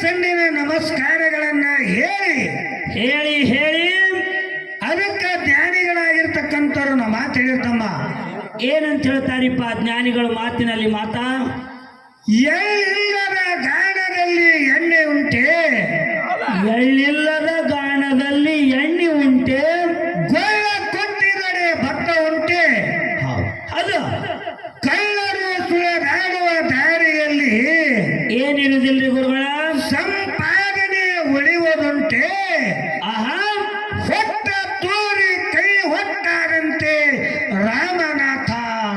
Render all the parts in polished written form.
ಸಣ್ಣಿನ ನಮಸ್ಕಾರಗಳನ್ನ ಹೇಳಿ ಹೇಳಿ ಹೇಳಿ ಅದಕ್ಕೆ ಜ್ಞಾನಿಗಳಾಗಿರ್ತಕ್ಕಂಥವ್ರು ನಾ ಮಾತು ಹೇಳಿರ್ತಮ್ಮ. ಏನಂತ ಹೇಳ್ತಾರಿಪ್ಪ ಜ್ಞಾನಿಗಳು ಮಾತಿನಲ್ಲಿ ಮಾತಾ? ಎಳ್ಳಿಲ್ಲದ ಗಾಣದಲ್ಲಿ ಎಣ್ಣೆ ಉಂಟೆ, ಎಳ್ಳಿಲ್ಲದ ಗಾಣದಲ್ಲಿ ಎಣ್ಣೆ ಉಂಟೆ, ಗೊಳ್ಳ ಕೊಟ್ಟಿದರೆ ಭತ್ತ ಉಂಟೆ, ಅದು ಕಳ್ಳರು ಸುಳಿದಾಡುವ ದಾರಿಯಲ್ಲಿ ಏನಿರುವುದಿಲ್ರಿ ಗುರುಗಳ? ಸಂಪಾದನೆ ಉಳಿಯುವುದುಂಟೆ, ಆಹಾ ಹೊಟ್ಟ ತೋರಿ ಕೈ ಹೊಟ್ಟಾದಂತೆ ರಾಮನಾಥ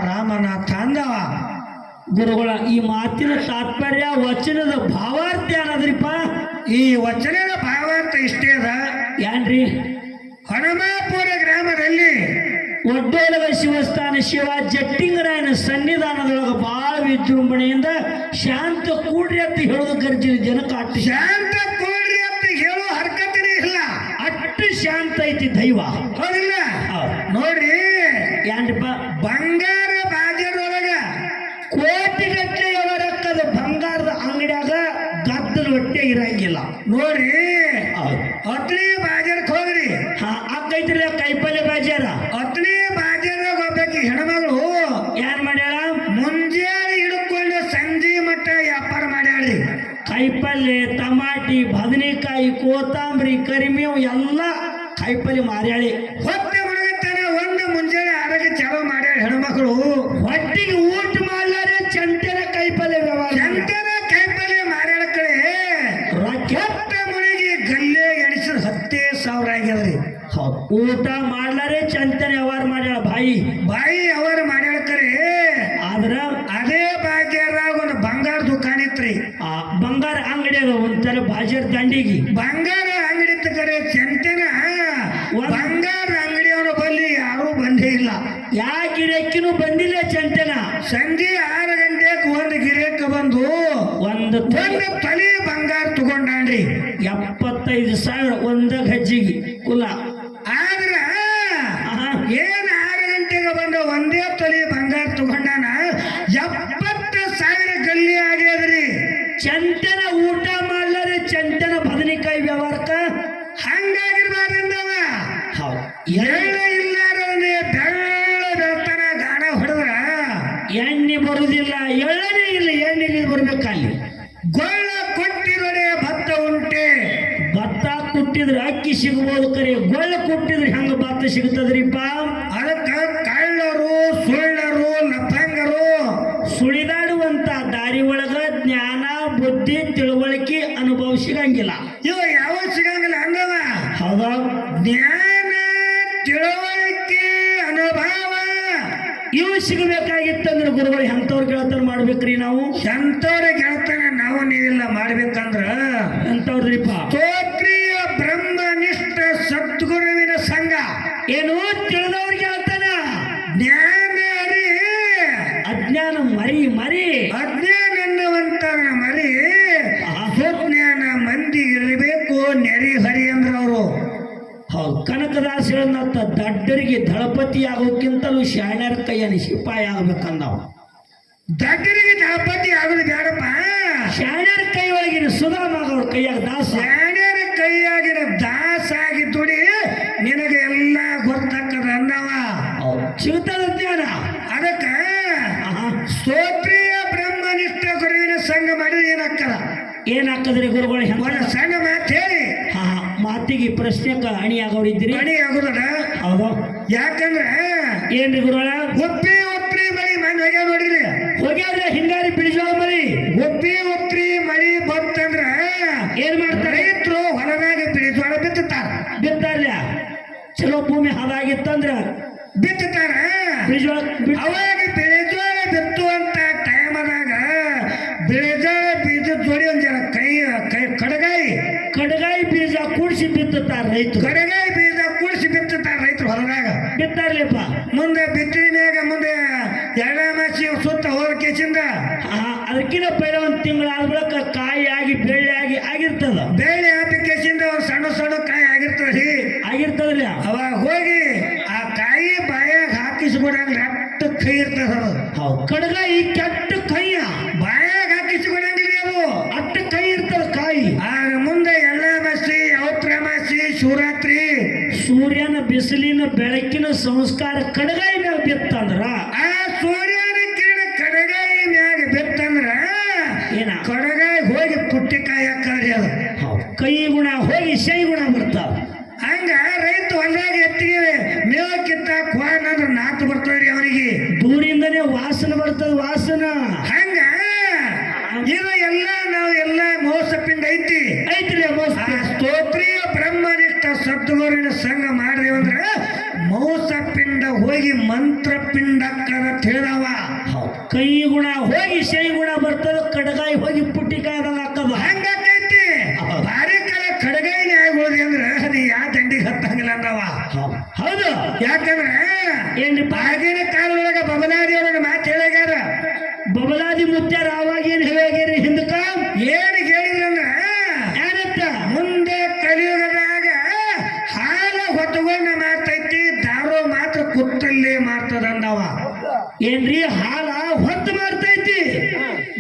ರಾಮನಾಥ ಅಂದವ. ಗುರುಗಳ ಈ ಮಾತಿನ ತಾತ್ಪರ್ಯ ವಚನದ ಭಾವಾರ್ಥ ಏನದ್ರಿಪ್ಪ? ಈ ವಚನದ ಭಾವಾರ್ಥ ಇಷ್ಟೇ ಅದ. ಏನ್ರಿ? ಹನುಮಾಪುರ ಗ್ರಾಮದಲ್ಲಿ ಒಡ್ಡೋಲಗ ಶಿವಸ್ಥಾನ ಶಿವ ಜಟ್ಟಿಂಗರಾಯನ ಸನ್ನಿಧಾನದೊಳಗ ಬಹಳ ವಿಜೃಂಭಣೆಯಿಂದ ಶಾಂತ ಕೂಡ್ರಿ ಅಂತ ಹೇಳೋದು ಗರ್ಜಿನ ಜನಕ್ಕೆ ಅಟ್ಟು ಶಾಂತ ಕೂಡ್ರಿ ಅಂತ ಹೇಳೋ ಹರ್ಕತಿನೇ ಇಲ್ಲ, ಅಟ್ಟು ಶಾಂತ ಐತಿ ದೈವ. ಹೌದಿಲ್ಲ? ನೋಡ್ರಿ, ಏನ್ರಿಪ್ಪ? ಬಂಗಾರ ಬಾಜಾರೊಳಗ ಕೋಟಿಗಟ್ಟಲೆ ರೊಕ್ಕದ ಬಂಗಾರದ ಅಂಗಡಿಯಾಗ ಗದ್ದಲ ಹೊಟ್ಟೆ ಇರಂಗಿಲ್ಲ. ನೋಡ್ರಿ, ಅತ್ನಿ ಬಾಜಾರಕ್ಕೆ ಹೋಗ್ರಿ, ಅಕ್ಕೈತ್ರಿ ಕೈಪಲ್ಯ ಬಾಜಾರ. ಅತ್ನಿ ಬಾಜಾರಾಗ ಹೋಗ್ಬೇಕು ಹೆಣ್ಮಗಳು ಯಾರು ಮಾಡ್ಯಾಳ? ಮುಂಜಾನೆ ಹಿಡ್ಕೊಂಡು ಸಂಜೆ ಮಟ್ಟ ವ್ಯಾಪಾರ ಮಾಡ್ಯಾಳ್ರಿ. ಕೈಪಲ್ಯ, ಟಮಾಟಿ, ಬದನೆಕಾಯಿ, ಕೋತಂಬರಿ, ಕರಿಮೇವು ಎಲ್ಲ ಕೈಪಲ್ಯ ಮಾರ್ಯಾಳಿ. ಹೊಟ್ಟೆ ಮುಳುಗುತ್ತಾನೆ ಒಂದು ಮುಂಜಾನೆ ಆರೋಗ್ಯ ಚಾಲೂ ಮಾಡ್ಯಾಳ ಹೆಣ್ಮಕ್ಳು. ಹೊಟ್ಟಿಗೆ ಊಟ ಮಾಡ್ಲಾರೆ ಚಂಟೆನ ಕೈಪಲ್ಯ ವ್ಯವಹಾರ, ಚಂಟನ ಕೈಪಲ್ಯ ಮಾರ್ಯಾಳ ಕಡೆ ಹೊಟ್ಟೆ ಮುಳುಗಿ ಗಲ್ಲೆ ಎಣಿಸಿದ 10,000 ಆಗ್ಯದ್ರಿ. ಊಟ ಮಾಡ್ಲಾರೆ ಚಂತನ ವ್ಯವಹಾರ ಮಾಡ್ಯಾಳ ಬಾಯಿ ಅವರು ಮಾಡ್ಯಾಳ ಕರೆ. ಆದ್ರ ಅದೇ ಬಾಜಾರಾಗ ಒಂದು ಬಂಗಾರ ದುಕಾನ್ ಇತ್ರಿ. ಆ ಬಂಗಾರ ಅಂಗಡಿ ಅದ ಒಂಥರ ಬಾಜಾರ್ ದಂಡಿಗೆ ಬಂಗಾರ ಅಂಗಡಿ ಇತ್ತ ಕರೆ. ಚಂತನ ಬಂಗಾರ ಅಂಗಡಿಯವರ ಬಲ್ಲಿ ಯಾರೂ ಬಂದೇ ಇಲ್ಲ. ಯಾ ಗಿರಕ್ಕಿನೂ ಬಂದಿಲ್ಲ ಚಂತನ. ಸಂಜೆ 6 ಗಂಟೆಗೆ ಒಂದು ಗಿರೇಕ ಬಂದು ಒಂದು ತಲೆ ಬಂಗಾರ ತಗೊಂಡಾನ್ರಿ. 75,000 ಒಂದ ಗಜ್ಜಿಗೆ ಕುಲ. ಆದ್ರ ಏನ್ 6 ಗಂಟೆಗೆ ಬಂದ ಒಂದೇ ತೊಲಿ ಬಂಗಾರ ತಗೊಂಡಾನ, 70,000 ಗಲ್ಲಿ ಆಗ್ಯದ್ರಿ. ಚಂತನ ಊಟ ಮಾಡ್ಲಾರೆ ಚಂತನ ಬದನೆಕಾಯಿ ವ್ಯವಹಾರಕ್ಕ ಹಂಗಾಗಿರ್ಬಾರ್ದಂದವ. ಎಳ್ಳ ಇಲ್ಲಾರನೆ ಬೆಳ್ಳ ಬೆಳ್ತನ ಗಾಣ ಹೊಡೆದ್ರ ಎಣ್ಣೆ ಬರುದಿಲ್ಲ, ಎಳ್ಳನೇ ಇಲ್ಲ, ಎಣ್ಣೆ ಬರ್ಬೇಕಲ್ಲಿ. ಗೊಳ್ಳ ಕೊಟ್ಟಿರಡೆ ಭತ್ತ ಉಂಟೆ, ಭತ್ತ ಕುಟ್ಟಿದ್ರೆ ಅಕ್ಕಿ ಸಿಗಬಹುದು, ಕರೆ ಗೊಳ್ಳ ಕುಟ್ಟಿದ್ರೆ ಹೆಂಗ ಭತ್ತ ಸಿಗ್ತದ್ರಿಪ್ಪ? ಅದಕ್ಕ ಕಳ್ಳರು ಸುಳ್ಳರು ಲಫಂಗರು ಸುಳಿದಾಡುವಂತ ದಾರಿ ಒಳಗ ಜ್ಞಾನ ಬುದ್ಧಿ ತಿಳುವಳಿಕೆ ಅನುಭವ ಸಿಗಂಗಿಲ್ಲ. ಇವ ಯಾವ ಸಿಗಂಗಿಲ್ಲ ಅಂದವ. ಹೌದಾ? ಜ್ಞಾನ ತಿಳುವಳಿಕೆ ಅನುಭವ ಇವು ಸಿಗಬೇಕಾಗಿತ್ತಂದ್ರೆ ಗುರುಗಳು ಎಂಥವ್ರ ಗೆಳತನ ಮಾಡ್ಬೇಕ್ರಿ ನಾವು? ಎಂಥವ್ರ ಗೆಳತನ ನಾವು ನೀವೆಲ್ಲ ಮಾಡ್ಬೇಕಂದ್ರ ಎಂಥವ್ರದ್ರಿಪ್ಪ? ಸ್ತೋತ್ರಿಯ ಬ್ರಹ್ಮನಿಷ್ಠ ಸದ್ಗುರುವಿನ ಸಂಘ. ಏನು ತಿಳಿದವ್ರ ಗೆಳತನ? ಜ್ಞಾನ ಅರಿ ಅಜ್ಞಾನ ಮರಿ ಮರಿ, ಅಜ್ಞಾನ ಅನ್ನುವಂತರ ಮರಿ ಸುಜ್ಞಾನ ಮಂದಿ ಇರಬೇಕು ನೆರಿ ಹರಿ ಅಂದ್ರ ಅವರು. ಹೌದು, ಕನಕದಾಸ ಹೇಳತ್ತ ದಡ್ಡರಿಗೆ ದಳಪತಿ ಆಗೋಕ್ಕಿಂತಲೂ ಶಾಣ್ಯರ ಕೈಯಲ್ಲಿ ಸಿಪಾಯಿ ಆಗ್ಬೇಕಂದವ. ದಡ್ಡರಿಗೆ ದಳಪತಿ ಆಗೋದು ಬೇಡಪ್ಪ, ಶಾಣ್ಯರ ಕೈ ಒಳಗಿನ ಸುಧಾಮಾಗ ಅವ್ರ ಕೈಯಾಗ ದಾಸ. ಶಾಣ್ಯರ ಕೈಯಾಗಿನ ದಾಸ ಆಗಿ ದುಡಿ, ನಿನಗೆ ಎಲ್ಲ ಗೊತ್ತಾಕದ ಅಂದವ. ಸಿಗುತ್ತದ ಜ್ಞಾನ. ಅದಕ್ಕ ಸ್ತೋತ್ರಿಯ ಬ್ರಹ್ಮನಿಷ್ಠ ಗುರುವಿನ ಸಂಘ ಮಾಡಿದ್ರೆ ಏನಾಗ್ತದ? ಏನಾಗ್ತದ್ರಿ ಗುರುಗಳು? ಒಂದು ಸಣ್ಣ ಮಾತು ಹೇಳಿ ಮಾತಿಗೆ ಪ್ರಶ್ನೆಕ ಅಣಿ ಆಗೋರಿದ್ರಿ. ಅಣಿ ಆಗುದದ. ಹೌದು. ಯಾಕಂದ್ರ ಏನ್ರಿ ಗುರುಗಳ? ಒಪ್ಪಿ ಮಳಿ ಮಣ್ಣು ಹೋಗ್ಯಾವ ನೋಡಿದ್ರಿ. ಹೋಗ್ಯಾವ್ರ ಹಿಂಗಾರಿ ಬಿಡಿಸೋ ಮಳಿ. ಒಪ್ಪಿ ಮಳಿ ಬಂತಂದ್ರ ಏನ್ ಮಾಡ್ತಾರೆ? ರೈತರು ಹೊಲದಾಗ ಬಿಡಿಸೋಳ ಬಿತ್ತಾರ. ಬಿತ್ತಾರ್ಲ ಚಲೋ ಭೂಮಿ ಹಾದಾಗಿತ್ತಂದ್ರ ಬಿತ್ತಾರ. ಅವಾಗ ಬೆಳೆಜೋಳ ಬಿತ್ತುವಂತ ಟೈಮದಾಗ ಬೆಳೆಜೋಳ ಬೀಜ ಜೋಡಿ ಒಂದ್ ಜನ ಕಡಗಾಯಿ ಬೀಜ ಕೂಡಿಸಿ ಬಿತ್ತಾರ ರೈತರು. ಕಡಗಾಯಿ ಬೀಜ ಕೂಡಿಸಿ ಬಿತ್ತಾರ ರೈತರು ಹೊಲದಾಗ ಬಿತ್ತಾರ್ಲಿಪ್ಪ. ಮುಂದೆ ಬಿತ್ತಿನ ಮ್ಯಾಗ ಮುಂದೆ 2 ಮಾಸಿ ಸುತ್ತ ಹೋದ ಕೇಸಿಂದ ಅದಕ್ಕಿಂತ ಪೈಲ ಒಂದ್ ತಿಂಗಳ ಆದ ಬಳಿಕ ಕಾಯಿ ಆಗಿ ಬೆಳ್ಳಿ ಆಗಿ ಆಗಿರ್ತದ. ಬೆಳ್ಳಿ ಹಾಕಿ ಕೇಸಿಂದ ಒಂದ್ ಸಣ್ಣ ಸಣ್ಣ ಕಾಯಿ ಆಗಿರ್ತದ್ರಿ. ಅವಾಗ ಹೋಗಿ ಆ ಕಾಯಿ ಬಾಯಾಗ ಹಾಕಿಸ್ಕೊಡಂಗ ಕೆಟ್ಟ ಕೈ ಇರ್ತದ. ಹೌದು, ಕಡಗಾಯಿ ಕೆಟ್ಟ ಕೈಯ ಬಾಯಾಗ ಹಾಕಿಸ್ಕೊಡಂಗಿಲ್ಲ ಅದು, ಅಟ್ಟ ಕೈ ಇರ್ತದ ಕಾಯಿ. ಬಿಸಿಲಿನ ಬೆಳಕಿನ ಸಂಸ್ಕಾರ ಕಡಗಾಯಿ ಮ್ಯಾಗ ಬಿತ್ತಂದ್ರ ಆ ಸೂರ್ಯನ ಕಿರಣ ಕಡಗಾಯಿ ಮ್ಯಾಗ ಬಿತ್ತಂದ್ರ ಏನ ಕಡಗಾಯಿ ಹೋಗಿ ಪುಟ್ಟಿಕಾಯಿ ಹಾಕದ್ರಿ ಅದು ಕೈ ಗುಣ ಹೋಗಿ ಶೈ ಗುಣ ಬರ್ತಾವ. ಹಂಗ ರೈತ ಹೊಲದಾಗ ಎತ್ತಿಗೆ ಮೇವ ಕಿತ್ತಾಕ ಹೋಗಂದ್ರ ನಾತು ಬರ್ತದ್ರಿ ಅವನಿಗೆ ದೂರಿಂದನೇ ವಾಸನೆ ಬರ್ತದ ವಾಸನ. ಹಂಗ ಇದು ಎಲ್ಲ ನಾವು ಎಲ್ಲ ಮೋಸಪಿಂಡ ಐತಿ ಐತ್ರಿ ಸ್ತೋತ್ರೀಯ ಬ್ರಹ್ಮನಿಷ್ಠ ಸದ್ಗುರುವಿನ ಸಂಘ ಮಾಡಿದೇವಂದ್ರ ಮೋಸಪಿಂಡ ಹೋಗಿ ಮಂತ್ರ ಪಿಂಡ ತಿಳಿದವ. ಕೈ ಗುಣ ಹೋಗಿ ಶೈ ಗುಣ ಬರ್ತದ, ಕಡಗಾಯಿ ಹೋಗಿ ಪುಟ್ಟಿಕಾಯ್ದಾಗ ಹಾಕದ. ಹಂಗೈತಿ ಭಾರಿ ಕಾಲ ಕಡಗಾಯಿನೇ ಆಗೋದಿ ಅಂದ್ರ ಅದು ಯಾ ದಂಡಿಗೆ ಹತ್ತಂಗಿಲ್ಲ ಅಂದವ. ಹೌದು, ಯಾಕಂದ್ರ ಏನ್ರಿ ಆಗಿನ ಕಾಲದೊಳಗ ಬಬಲಾದಿ ಅವ್ರಿಗೆ ಮಾತು ಹೇಳ್ಯಾರ. ಬಬಲಾದಿ ಮುತ್ಯಾರ ಅವಾಗ ಏನ್ ಹೇಳ್ಯಾರಿ ಹಿಂದಕ ಏನ್ ಹೇಳಿದ್ರಂದ್ರ ಏನಂತ ಮುಂದೆ ಕಲಿಯುಗದಾಗ ಹಾಲ ಹೊತ್ತುಕೊಂಡ ಮಾತೈತಿ, ದಾರು ಮಾತ್ರ ಕುತ್ತಲ್ಲೇ ಮಾಡ್ತದಂದವ. ಏನ್ರಿ ಹಾಲ ಹೊತ್ತು ಮಾಡ್ತೈತಿ,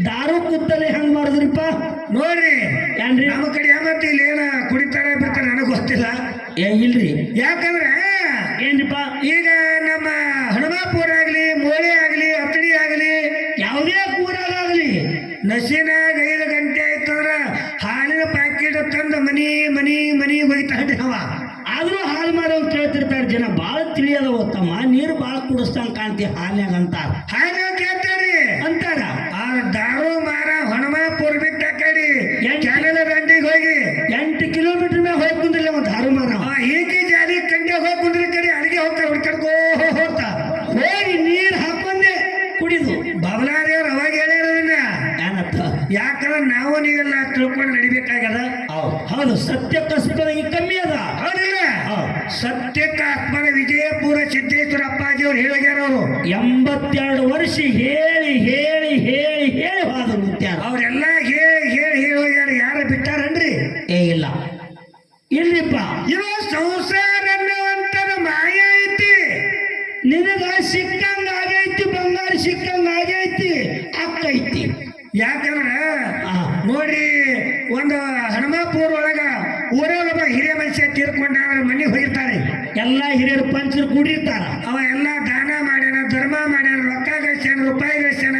ದಾರು ಕುತ್ತಲೆ ಹೆಂಗ್ ಮಾಡಿದ್ರಿಪ್ಪ ನೋಡ್ರಿ. ಏನ್ರಿ ನಮ್ಮ ಕಡೆ ಮತ್ತೆ ಇಲ್ಲಿ ಏನ ಕುಡಿತಾರ ಬಿಡ್ತಾರ ನನಗ್ ಗೊತ್ತಿಲ್ಲ. ಇಲ್ರಿ ಯಾಕಂದ್ರ ಏನ್ರಿಪ್ಪ ಈಗ ನಮ್ಮ ಹನುಮಾಪುರ ಆಗ್ಲಿ, ಮೋಳಿ ಆಗ್ಲಿ, ಅತ್ತಡಿ ಆಗ್ಲಿ, ಯಾವುದೇ ಕೂರಾಗಲಿ ನಸಿನಾಗ 5 ಗಂಟೆ ಆಯ್ತಂದ್ರ ಹಾಲಿನ ಪ್ಯಾಕೆಟ್ ತಂದು ಮನಿ ಹೋಗಿತಾವ. ಆದ್ರೂ ಹಾಲು ಮಾರೋರು ಕೇಳ್ತಿರ್ತಾರೆ ಜನ. ಬಾಳ ತಿಳಿಯದ ತಮ್ಮ, ನೀರು ಬಾಳ ಕುಡಿಸ್ತಂಗ ಕಾಣ್ತಿ ಹಾಲ್ಯಾಗ ಅಂತಾರ. ಹಾಲು ಕೇಳ್ತಾರಿ ಅಂತಾರ. ಆ ದಾರು ಮಾರ ಹನುಮಾಪುರ ಬಿಟ್ಟ ಕಡಿ ಕ್ಯಾನಲ ದಂಡಿಗೆ ಹೋಗಿ 8 ಕಿಲೋಮೀಟರ್ ಮ್ಯಾಗ ಹೋಗಿ ಕುಂದ್ರಿಲ್ಲ ಒಂದು ದಾರು ಮಾರ. ಈಕೆ ಜಾಲಿ ಕಂಡೆ ಹೋಗಿ ಕುಂದ್ರಿ ಕಡೆ ಅಡಿಗೆ ಹೋಗ್ತಾರೆ ಹುಡ್ಕಡ್ಕೋ ಹೋಗ್ತಾ ಹೋಗಿ ನೀರು ಹಾಕೊಂಡೆ ಕುಡಿದು. ಬಬಲಾದೇವ್ರು ಅವಾಗ ಹೇಳ್ಯಾರನ್ನ ಏನತ್ತ, ಯಾಕಂದ್ರೆ ನಾವು ನೀವೆಲ್ಲ ತಿಳ್ಕೊಂಡು ನಡಿಬೇಕಾಗದ. ಹೌದು, ಸತ್ಯ ಕಸ್ಪದ ಈ ಕಮ್ಮಿ ಅದ. ಹೌದಿಲ್ಲ? ಸತ್ಯಕ್ಕ ಆತ್ಮನ ವಿಜಯಪುರ ಸಿದ್ದೇಶ್ವರ ಅಪ್ಪಾಜಿ ಅವ್ರು ಹೇಳ್ಯಾರ. ಅವರು 82 ವರ್ಷ ಹೇಳಿ ಹೇಳಿ ಹೇಳಿ ಹೇಳಿ ಹೋದ್ರು ಮುತ್ಯಾರ. ಅವ್ರೆಲ್ಲ ಹೇಳಿ ಹೋಗ್ಯಾರ. ಯಾರ ಬಿಟ್ಟಾರನ್ರಿ? ಇಲ್ಲ ಇಲ್ರಿಪ್ಪ. ಇವ ಸಂಸಾರ ಅನ್ನುವಂಥದ ಮಾಯ ಐತಿ. ನಿನಗ ಸಿಕ್ಕಂಗ ಆಗೈತಿ, ಬಂಗಾರ ಸಿಕ್ಕಂಗ ಆಗೈತಿ, ಅಕ್ಕೈತಿ. ಯಾಕಂದ್ರ ನೋಡ್ರಿ, ಒಂದು ಹನುಮಾಪುರ ಒಳಗ ಊರಾಗ ಒಬ್ಬ ಹಿರಿಯ ಮನುಷ್ಯ ತೀರ್ಕೊಂಡ ಮನೆಗೆ ಹೋಗಿರ್ತಾರೆ. ಎಲ್ಲ ಹಿರಿಯರು ಪಂಚರು ಕೂಡಿರ್ತಾರ. ಅವ ಎಲ್ಲ ದಾನ ಮಾಡ್ಯಾನ, ಧರ್ಮ ಮಾಡ್ಯಾನ, ರೊಕ್ಕ ಗಳಿಸ್ಯಾನ, ರೂಪಾಯಿ ಗಳಿಸ್ಯಾನ,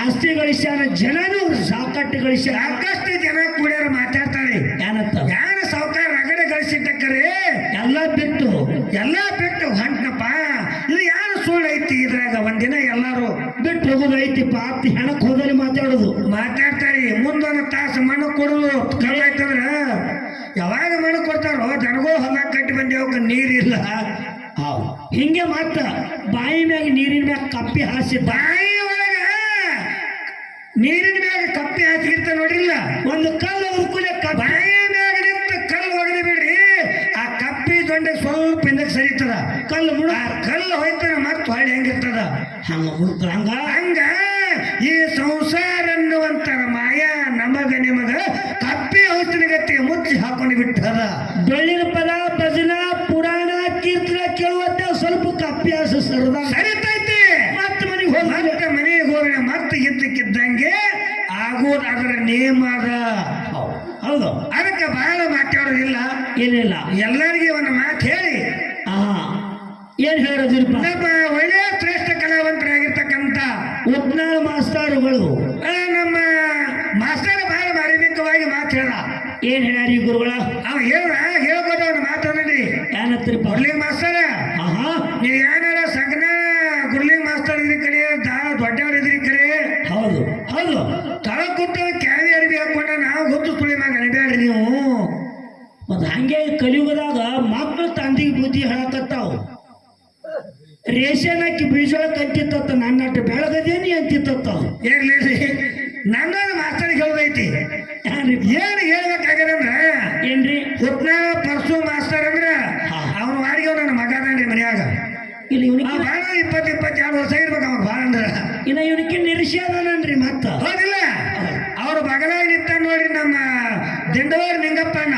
ಆಸ್ತಿ ಗಳಿಸ್ಯಾನ, ಜನನು ಸಾಕಟ್ಟು ಗಳಿಸ್ಯಾನ. ಸಾಕಷ್ಟು ಜನ ಕೂಡ್ಯಾರ ಮಾತಾಡ್ತಾರೆ. ಏನಂತ, ಯಾರ ಸಾವುಕಾರ ರಗಡೆ ಗಳಿಸಿಟ್ಟಕ್ಕರೆ ಎಲ್ಲ ಬಿಟ್ಟು ಹೊಂಟನಪ್ಪ. ಇದು ಯಾರು ಸುಳ್ಳು ಐತಿ ಇದ್ರಾಗ? ಒಂದಿನ ಎಲ್ಲಾರು ಬಿಟ್ಟು ಹೋಗೋದು ಐತಿಪ್ಪ ಅಂತ ಹೆಣಕ್ ಹೋದಲ್ಲಿ ಮಾತಾಡ್ತಾರೆ. ಮುಂದೊಂದು ತಾಸು ಮಣ್ಣು ಕೊಡುದು ಕಲ್ಲಾಯ್ತಂದ್ರ ಯಾವಾಗ ಮಣ್ಣು ಕೊಡ್ತಾರೋ ದನಗಳು ಹೊಲ ಕಟ್ಟಿ ಬಂದೇವಕ್ಕೆ ನೀರಿಲ್ಲ. ಹಿಂಗೆ ಮಾತ ಬಾಯಿ ಮ್ಯಾಗ ನೀರಿನ ಮ್ಯಾಗ ಕಪ್ಪಿ ಹಾಸಿ, ಬಾಯಿ ಒಳಗ ನೀರಿನ ಮ್ಯಾಗ ಕಪ್ಪಿ ಹಾಸಿಗಿರ್ತ ನೋಡ್ರಿಲ್ಲ. ಒಂದು ಕಲ್ಲು ಒದ್ಕೂಲೆ ಬಾಯಿ ಮ್ಯಾಗ ನಿಂತ ಕಲ್ಲು ಒಗದಿ ಬಿಡ್ರಿ, ಆ ಕಪ್ಪಿ ದೊಂಡೆ ಸ್ವಲ್ಪ ಹಿಂದಕ್ಕೆ ಸರಿತದ. ಕಲ್ಲು ಹೋಯ್ತಾನ ಮತ್ತೆ ಹೊಳ್ಳಿ ಹೆಂಗಿರ್ತದ ಹಂಗ ಈ ಸಂಸಾರ ಅನ್ನುವಂತರ ಮಾಯ ನಮಗ ನಿಮಗ ಕಪ್ಪಿ ಔಷಧಿ ಗತಿ ಮುಚ್ಚಿ ಹಾಕೊಂಡು ಬಿಟ್ಟದ. ಬೆಳ್ಳಿನ ಪದ ಭಜನ ಪುರಾಣ ಕೀರ್ತನ ಕೇಳುವಂತ ಸ್ವಲ್ಪ ಕಪ್ಪಿ ಹಾಸ ಸರಿತೈತಿ. ಮತ್ತೆ ಮನೆಗೆ ಹೋಗೋಣ ಮತ್ತೆ ಇದ್ದಕ್ಕಿದ್ದಂಗೆ ಆಗೋದು ಅದರ ನೇಮ ಅದ. ಹೌದು, ಅದಕ್ಕೆ ಬಹಳ ಮಾತಾಡೋದಿಲ್ಲ. ಏನಿಲ್ಲ, ಎಲ್ಲರಿಗೆ ಒಂದು ಮಾತು ಹೇಳಿ ಏನ್ ಹೇಳೋದಿಲ್ಪ. ನಮ್ಮ ಒಳ್ಳೆಯ ಶ್ರೇಷ್ಠ ಕಲಾವಂತರಾಗಿರ್ತಕ್ಕಂಥ ಉತ್ನಾಳ ಮಾಸ್ತರುಗಳು ನಮ್ಮ ಮಾಸ್ತರ ಬಹಳ ಮಾರ್ಮಿಕವಾಗಿ ಮಾತು ಹೇಳ. ಏನ್ ಹೇಳ್ಯಾರಿ ಗುರುಗಳ? ಅವ್ ಹೇಳ್ಬೋದು ಅವ್ನ ಮಾತಾಡಿ. ಏನತ್ರಿಪ್ಪ? ಗುರ್ಲಿಂಗ್ ಮಾಸ್ತರ, ನೀವು ಏನಾರ ಸಗನ ಗುರ್ಲಿಂಗ್ ಮಾಸ್ತರ್ ಇದ್ರಿ ಕಡೆ, ದೊಡ್ಡವ್ರ ಇದ್ರಿ ಕಡೆ. ಹೌದು ಹೌದು, ತಳ ಕೂತು ಕ್ಯಾವಿ ಅರಿವಿ ಹಾಕೊಂಡ ನಾವು ಗೊತ್ತು ಸುಳಿ ಮ್ಯಾಗ ಅಣಿಬ್ಯಾಡ್ರಿ ನೀವು. ಮತ್ ಹಂಗೆ ಕಲಿಯುಗದಾಗ ಮಕ್ಕಳು ತಂದಿಗೆ ಬುದ್ಧಿ ಹೇಳಕತ್ತಾವ. ರೇಷನ್ ಹಾಕಿ ಬೀಜೊಳಗೆ ಅಂತಿತ್ತ, ನನ್ನಟ್ಟು ಬೆಳಗದೇನಿ ಅಂತಿತ್ತ. ಇರ್ಲಿ, ನನ್ನ ಮಾಸ್ತರ್ಗೆ ಹೇಳದೈತಿ. ಏನ್ ಹೇಳ್ಬೇಕಾಗ್ಯದಂದ್ರ ಏನ್ರಿ, ಹುತ್ನಾಳ ಪರ್ಸು ಮಾಸ್ತರ್ ಅಂದ್ರ ಅವನ ವಾಡಿಗೆ ನನ್ನ ಮಗ ಅದಾನ್ರಿ ಮನ್ಯಾಗ. ಇಲ್ಲ ಇವನಿಗೆ ಬಹಳ 20-22 ವರ್ಷ ಇರ್ಬೇಕು ಅವಾಗ. ಭಾಳ ಅಂದ್ರ ಇನ್ನ ಇವನಿಗೆ ನಿರೀಕ್ಷೆದನನ್ರಿ. ಮತ್ತ ಹೌದಿಲ್ಲ, ಅವ್ರ ಬಗಲಾಗ ನಿಂತ ನೋಡ್ರಿ ನಮ್ಮ ದಿಂಡವಾರ ನಿಂಗಪ್ಪಣ್ಣ.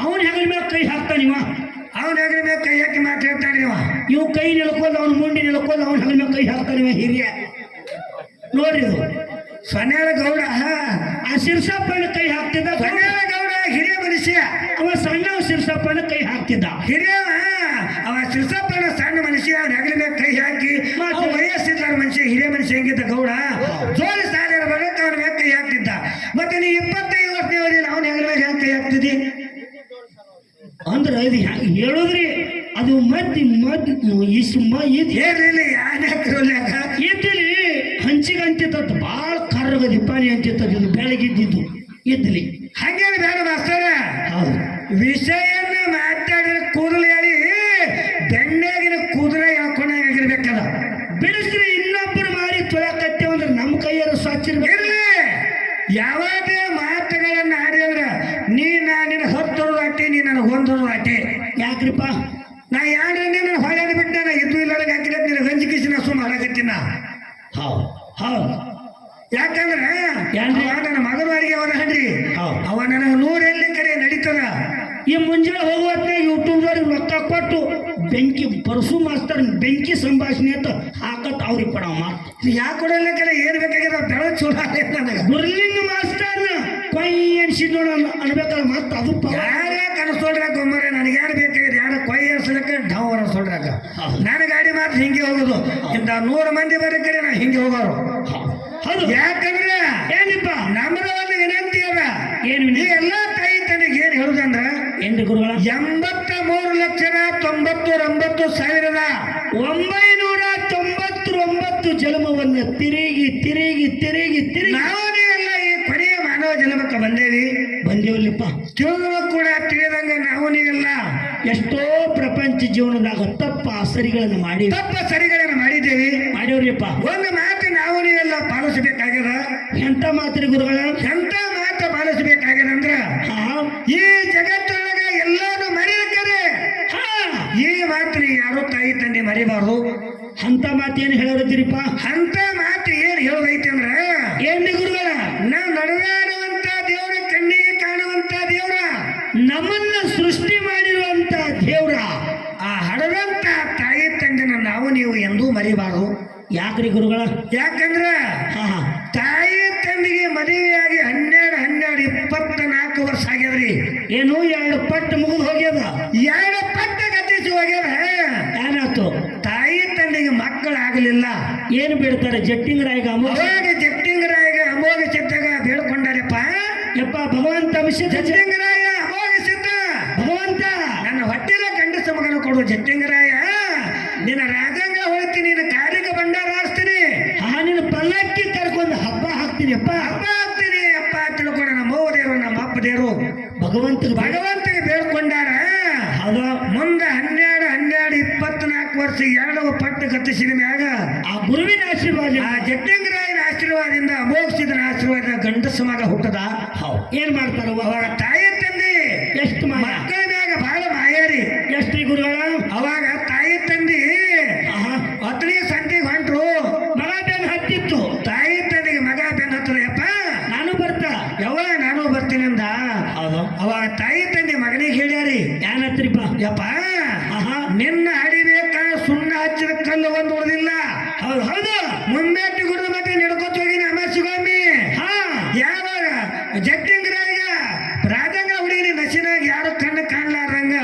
ಅವನ ಹೆಗಲ ಮ್ಯಾಗ ಕೈ ಹಾಕ್ತಾನಿವ. ಅವನ ಹೆಗಲ ಮ್ಯಾಗ ಕೈ ಹಾಕಿ ಮಾತು ಹೇಳ್ತಾನೆ. ಇವ್ ಕೈ ನಿಳ್ಕೋದು, ಅವ್ನ ಮುಂಡಿ ನಿಳ್ಕೋದು, ಅವನ ಹೆಗಲ ಮ್ಯಾಗ ಕೈ ಹಾಕ್ತಾನಿವ. ಹಿರಿಯ ನೋಡ್ರಿ, ಇದು ಸನ್ಯಾಳ ಗೌಡ ಆ ಶಿರ್ಸಪ್ಪನ ಕೈ ಹಾಕ್ತಿದ್ದ. ಸನ್ಯಾಳ ಗೌಡ ಹಿರಿಯ ಮನುಷ್ಯ, ಅವ ಸಣ್ಣ ಶಿರ್ಸಪ್ಪನ ಕೈ ಹಾಕ್ತಿದ್ದ. ಹಿರಿಯ ಅವ ಶಿರ್ಸಪ್ಪ ಹೆಂಗಿದ್ದ ಗೌಡ ಜೋಡಿ ಸಾಲಿರ ಬರಕ್ಕೆ ಅವನ ಮ್ಯಾಗ ಕೈ ಹಾಕ್ತಿದ್ದ. ಮತ್ತೆ ನೀ 25 ವರ್ಷ ಅವನ ಹೆಂಗ್ ಮ್ಯಾಗ ಹೆಂಗ್ ಕೈ ಹಾಕ್ತಿದ್ದಿ ಅಂದ್ರ ಇದು ಹೇಳುದ್ರಿ ಅದು ಏನಿಲ್ಲ ಯಾನ್ ಹಾಕಿರೋಲ್ಯಾಕ ಇದ್ದಲ್ಲಿ ಹಂಚಿಗೆ ಅಂತಿತ್ತ ಬಾಳ ಕರ್ರಗ ದಿಪಾನಿ ಅಂತಿತ್ತ ಇದು ಬೆಳಗಿದ್ದಿದ್ದು ಇದ್ಲಿ ಹಂಗೇನು ಬೇಡ ಮಾಸ್ತರ. ಹೌದು ವಿಷಯನ್ನ ಮಾತಾಡಿದ್ರೆ ಕೂದಲು ಹೇಳಿ ಬೆಣ್ಣೆಗಿನ ಕೂದಲ ಹೇಳ್ಕೊಂಡಾಗಿರ್ಬೇಕದ. ಬಿಡಿಸ್ರಿ ಇನ್ನೊಬ್ಬರು ಮಾಡಿ ತೊಳಕತ್ತೇವ ಅಂದ್ರೆ ನಮ್ಮ ಕೈಯಾರ ಸ್ವಚ್ಛ ಇರ್ಲಿ. ಯಾವುದೇ ಮಾತುಗಳನ್ನ ಆಡಿದ್ರ ನೀ ನಿನ್ನ 10 ಆಟೆ ನೀ ನನಗೆ 1 ಆಟೆ. ಯಾಕ್ರಿಪ್ಪ ನಾ ಯಾರು ನನ್ನ ಹೊಳೆದ ಬಿಟ್ಟ ನಾ ಇದ್ದು ಇಲ್ಲ ಹಾಕಿಲ್ಲ ನಿನ್ನ ಗಂಜಿಕಿಸಿ ನಾ ಸುಮ್ಮ ಹಾಳಾಕತ್ತೀನ. ಹೌದು ಹೌದು ಯಾಕಂದ್ರೆ ಏನ್ರಿ? ನನ್ನ ಮಗನವರಿಗೆ ಅವನ ಹಂಡ್ರಿ ಹೌದು. ಅವ ನನಗೆ 100 ಕಡೆ ನಡೀತದ. ಈ ಮುಂಜಾನೆ ಹೋಗುವತ್ತ ಯೂಟ್ಯೂಬ್ದವ್ರಿಗೆ ರೊಕ್ಕ ಕೊಟ್ಟು ಬೆಂಕಿ ಪರಸು ಮಾಸ್ತರ್ ಬೆಂಕಿ ಸಂಭಾಷಣೆ ಅಂತ ಹಾಕತ್ ಅವ್ರಿಗೆ ಕೊಡ ಮಾತು ಯಾಕೆ ಕೊಡಲ್ಲ ಕಡೆ ಏನ್ ಬೇಕಾಗಿದ ಬೆಳ ಚೂಡ ನನಗೆ ಗುರ್ಲಿಂಗ ಮಾಸ್ತರ್ನ ಕೊಯ್ ಅನ್ಸಿದ್ ಅನ್ಬೇಕಲ್ಲ ಮತ್ತ ಅದು ಯಾರೇ ಕನಸೋಡ್ರಾಕ ಒಮ್ಮರೆ ನನಗೆ ಯಾರು ಬೇಕಾಗಿದೆ ಯಾರು ಕೊಯ್ ಅನ್ಸಲಕ್ಕ ಡವ್ ಅನ್ಸೋಡ್ರಾಕ ನನ್ನ ಗಾಡಿ ಮಾತ್ರ ಹಿಂಗೆ ಹೋಗುದು. ಇಂತ 100 ಮಂದಿ ಬರೋ ಕಡೆ ನಾ ಹಿಂಗೆ ಹೋಗೋರು. ಹೌದು ಯಾಕಂದ್ರೆ ಏನಿಪ್ಪ ನಮ್ಮದ ಒಂದು ವಿನಂತಿ ಅದ. ಏನ್ ಈ ಎಲ್ಲಾ ತಾಯಿ ತನಗೆ ಏನ್ ಹೇಳುದಂದ್ರ ಏನ್ರಿ ಗುರುಗಳ 83,99,999 ಜನ್ಮವನ್ನ ತಿರುಗಿ ತಿರುಗಿ ತಿರುಗಿ ತಿರುಗಿ ನಾವೇ ಎಲ್ಲ ಈ ಕೊನೆಯ ಮಾನವ ಜನ್ಮಕ್ಕೆ ಬಂದೇವಲ್ಲಿಪ್ಪ. ತಿಳಿದ್ರು ಕೂಡ ತಿಳಿದಂಗ ನಾವು ನೀವೆಲ್ಲ ಎಷ್ಟೋ ಪ್ರಪಂಚ ಜೀವನದಾಗ ತಪ್ಪ ಸರಿಗಳನ್ನು ಮಾಡಿ ತಪ್ಪ ಸರಿಗಳನ್ನು ಮಾಡಿದ್ದೇವೆ. ಮಾಡ್ಯವ್ರಿಪ್ಪ ಒಂದು ಮಾತು ನಾವು ನೀವೆಲ್ಲ ಪಾಲಿಸಬೇಕಾಗ್ಯದ. ಎಂತ ಮಾತ್ರಿ ಗುರುಗಳ ಎಂತ ಮಾತು ಪಾಲಿಸಬೇಕಾಗ್ಯದಂದ್ರ ಈ ಜಗತ್ತೊಳಗ ಎಲ್ಲಾನು ಮರೆಯಕರೆ ಈ ಮಾತು ಯಾರು ತಾಯಿ ತಂದೆ ಮರಿಬಾರ್ದು. ಅಂತ ಮಾತೇನು ಹೇಳೋದಿರಿಪ್ಪ? ಅಂತ ಮಾತು ಏನ್ ಹೇಳೋದೈತಿ ಅಂದ್ರ ಏನ್ರಿ ಗುರುಗಳ ನಾವು ನಡೆದಾಡುವಂತ ದೇವ್ರ ಕಣ್ಣಿಗೆ ಕಾಣುವಂತ ದೇವ್ರ ನಮ್ಮನ್ನ ಸೃಷ್ಟಿ ಮಾಡಿರುವಂತ ದೇವ್ರ ಆ ಹಡದಂತ ತಾಯಿ ತಂದೆನ ನಾವು ನೀವು ಎಂದೂ ಮರಿಬಾರ್ದು. ಯಾಕ್ರಿ ಗುರುಗಳ? ಯಾಕಂದ್ರ ತಾಯಿ ತಂದೆಗೆ ಮದುವೆಯಾಗಿ 12 24 ವರ್ಷ ಆಗ್ಯದ್ರಿ. ಏನು 2 ಪಟ್ಟು ಮುಗಿದು ಹೋಗ್ಯದ, 2 ಪಟ್ಟ ಗತಿಸಿ ಹೋಗ್ಯದ. ಏನಾಯ್ತು? ತಾಯಿ ತಂದೆಗೆ ಮಕ್ಕಳಾಗಲಿಲ್ಲ. ಏನು ಬೇಡ್ತಾರೆ? ಜಟ್ಟಿಂಗರಾಯಿಗ ಅವಾಗ ಜಟ್ಟಿಂಗರಾಯಿಗ ಅಮೋಘ ಸಿದ್ಧಗ ಬೇಡ್ಕೊಂಡಾರಪ್ಪ. ಯಪ್ಪ ಭಗವಂತ ಜಟ್ಟಿಂಗರಾಯ ಅಮೋಘ ಸಿದ್ಧ ಭಗವಂತ ನನ್ನ ಹೊಟ್ಟೆಲ ಗಂಡಸ ಮಗನ ಕೊಡು ಜಟ್ಟಿಂಗರಾಯ. ನಿನ್ನ ರಾಜಂಗ ಹೊಳಿತಿ, ನಿನ್ನ ಕಾರ್ಯಕ್ಕೆ ಭಂಡಾರ ಹಾರಿಸ್ತೀನಿ, ನಿನ್ನ ಪಲ್ಲಕ್ಕಿ ಕರ್ಕೊಂಡು ಹಬ್ಬ ಹಾಕ್ತೀನಿ ಅಪ್ಪ, ಹಬ್ಬ ಹಾಕ್ತೀನಿ ಅಪ್ಪ ತಿಳ್ಕೊಂಡ ನಮ್ಮ ಅವ್ವದೇವರು ನಮ್ಮ ಅಪ್ಪದೇವರು ಭಗವಂತಗೆ ಬೇಡ್ಕೊಂಡಾರ. ಮುಂದೆ 12 24 ವರ್ಷ 2 ಪಟ್ಟು ಕತ್ತಿಸಿದ ಮ್ಯಾಗ ಆ ಗುರುವಿನ ಆಶೀರ್ವಾದ, ಆ ಜಟ್ಟಿಂಗರಾಯನ ಆಶೀರ್ವಾದದಿಂದ ಅಮೋಘಸಿದನ ಆಶೀರ್ವಾದ ಗಂಡಸ ಮಗ ಹುಟ್ಟದ. ಏನ್ ಮಾಡ್ತಾರ ಅವಾಗ ತಾಯಿ ತಂದೆ ಎಷ್ಟು ಮಕ್ಕಳ ಮ್ಯಾಗ ಬಹಳ ಮಾಯಾರಿ. ಎಷ್ಟ್ರಿ ಗುರುಗಳ? ಅವಾಗ ತಾಯಿ ತಂದೆ ಅತ್ರಿ ಸಂತಿಗೆ ಹೊಂಟ್ರು. ಮಗ ಬೆನ್ ಹತ್ತಿತ್ತು. ತಾಯಿ ತಂದೆಗೆ ಮಗ ಬೆನ್ ಹತ್ತದಪ್ಪ, ನಾನು ಬರ್ತಾ ನಾನು ಬರ್ತೀನಿ ಅಂದ. ಅವಾಗ ತಾಯಿ ತಂದೆ ಮಗನಿಗೆ ಹೇಳ್ಯಾರಿ, ಏನತ್ರಿಪ್ಪ? ಯಪ್ಪ ನಿನ್ನ ಹಡಿಬೇಕ ಸುಣ್ಣ ಹಚ್ಚಿದ ಕಲ್ಲು ಒಂದು ಉಳಿದಿಲ್ಲ. ಹೌದು ಮುಂಬೆಟ್ಟಿ ಗುಡಿದ ಮತ್ತೆ ನಡ್ಕೊತ ಹೋಗಿ ನಮ್ಮ ಸಿಗೋಮಿ. ಯಾವಾಗ ಜಟ್ಟಿಂಗ್ರಾಗ ರಾಜಂಗ ಹುಡುಗಿ ನಸಿನಾಗ ಯಾರು ಕಣ್ಣು ಕಾಣ್ಲಾರಂಗ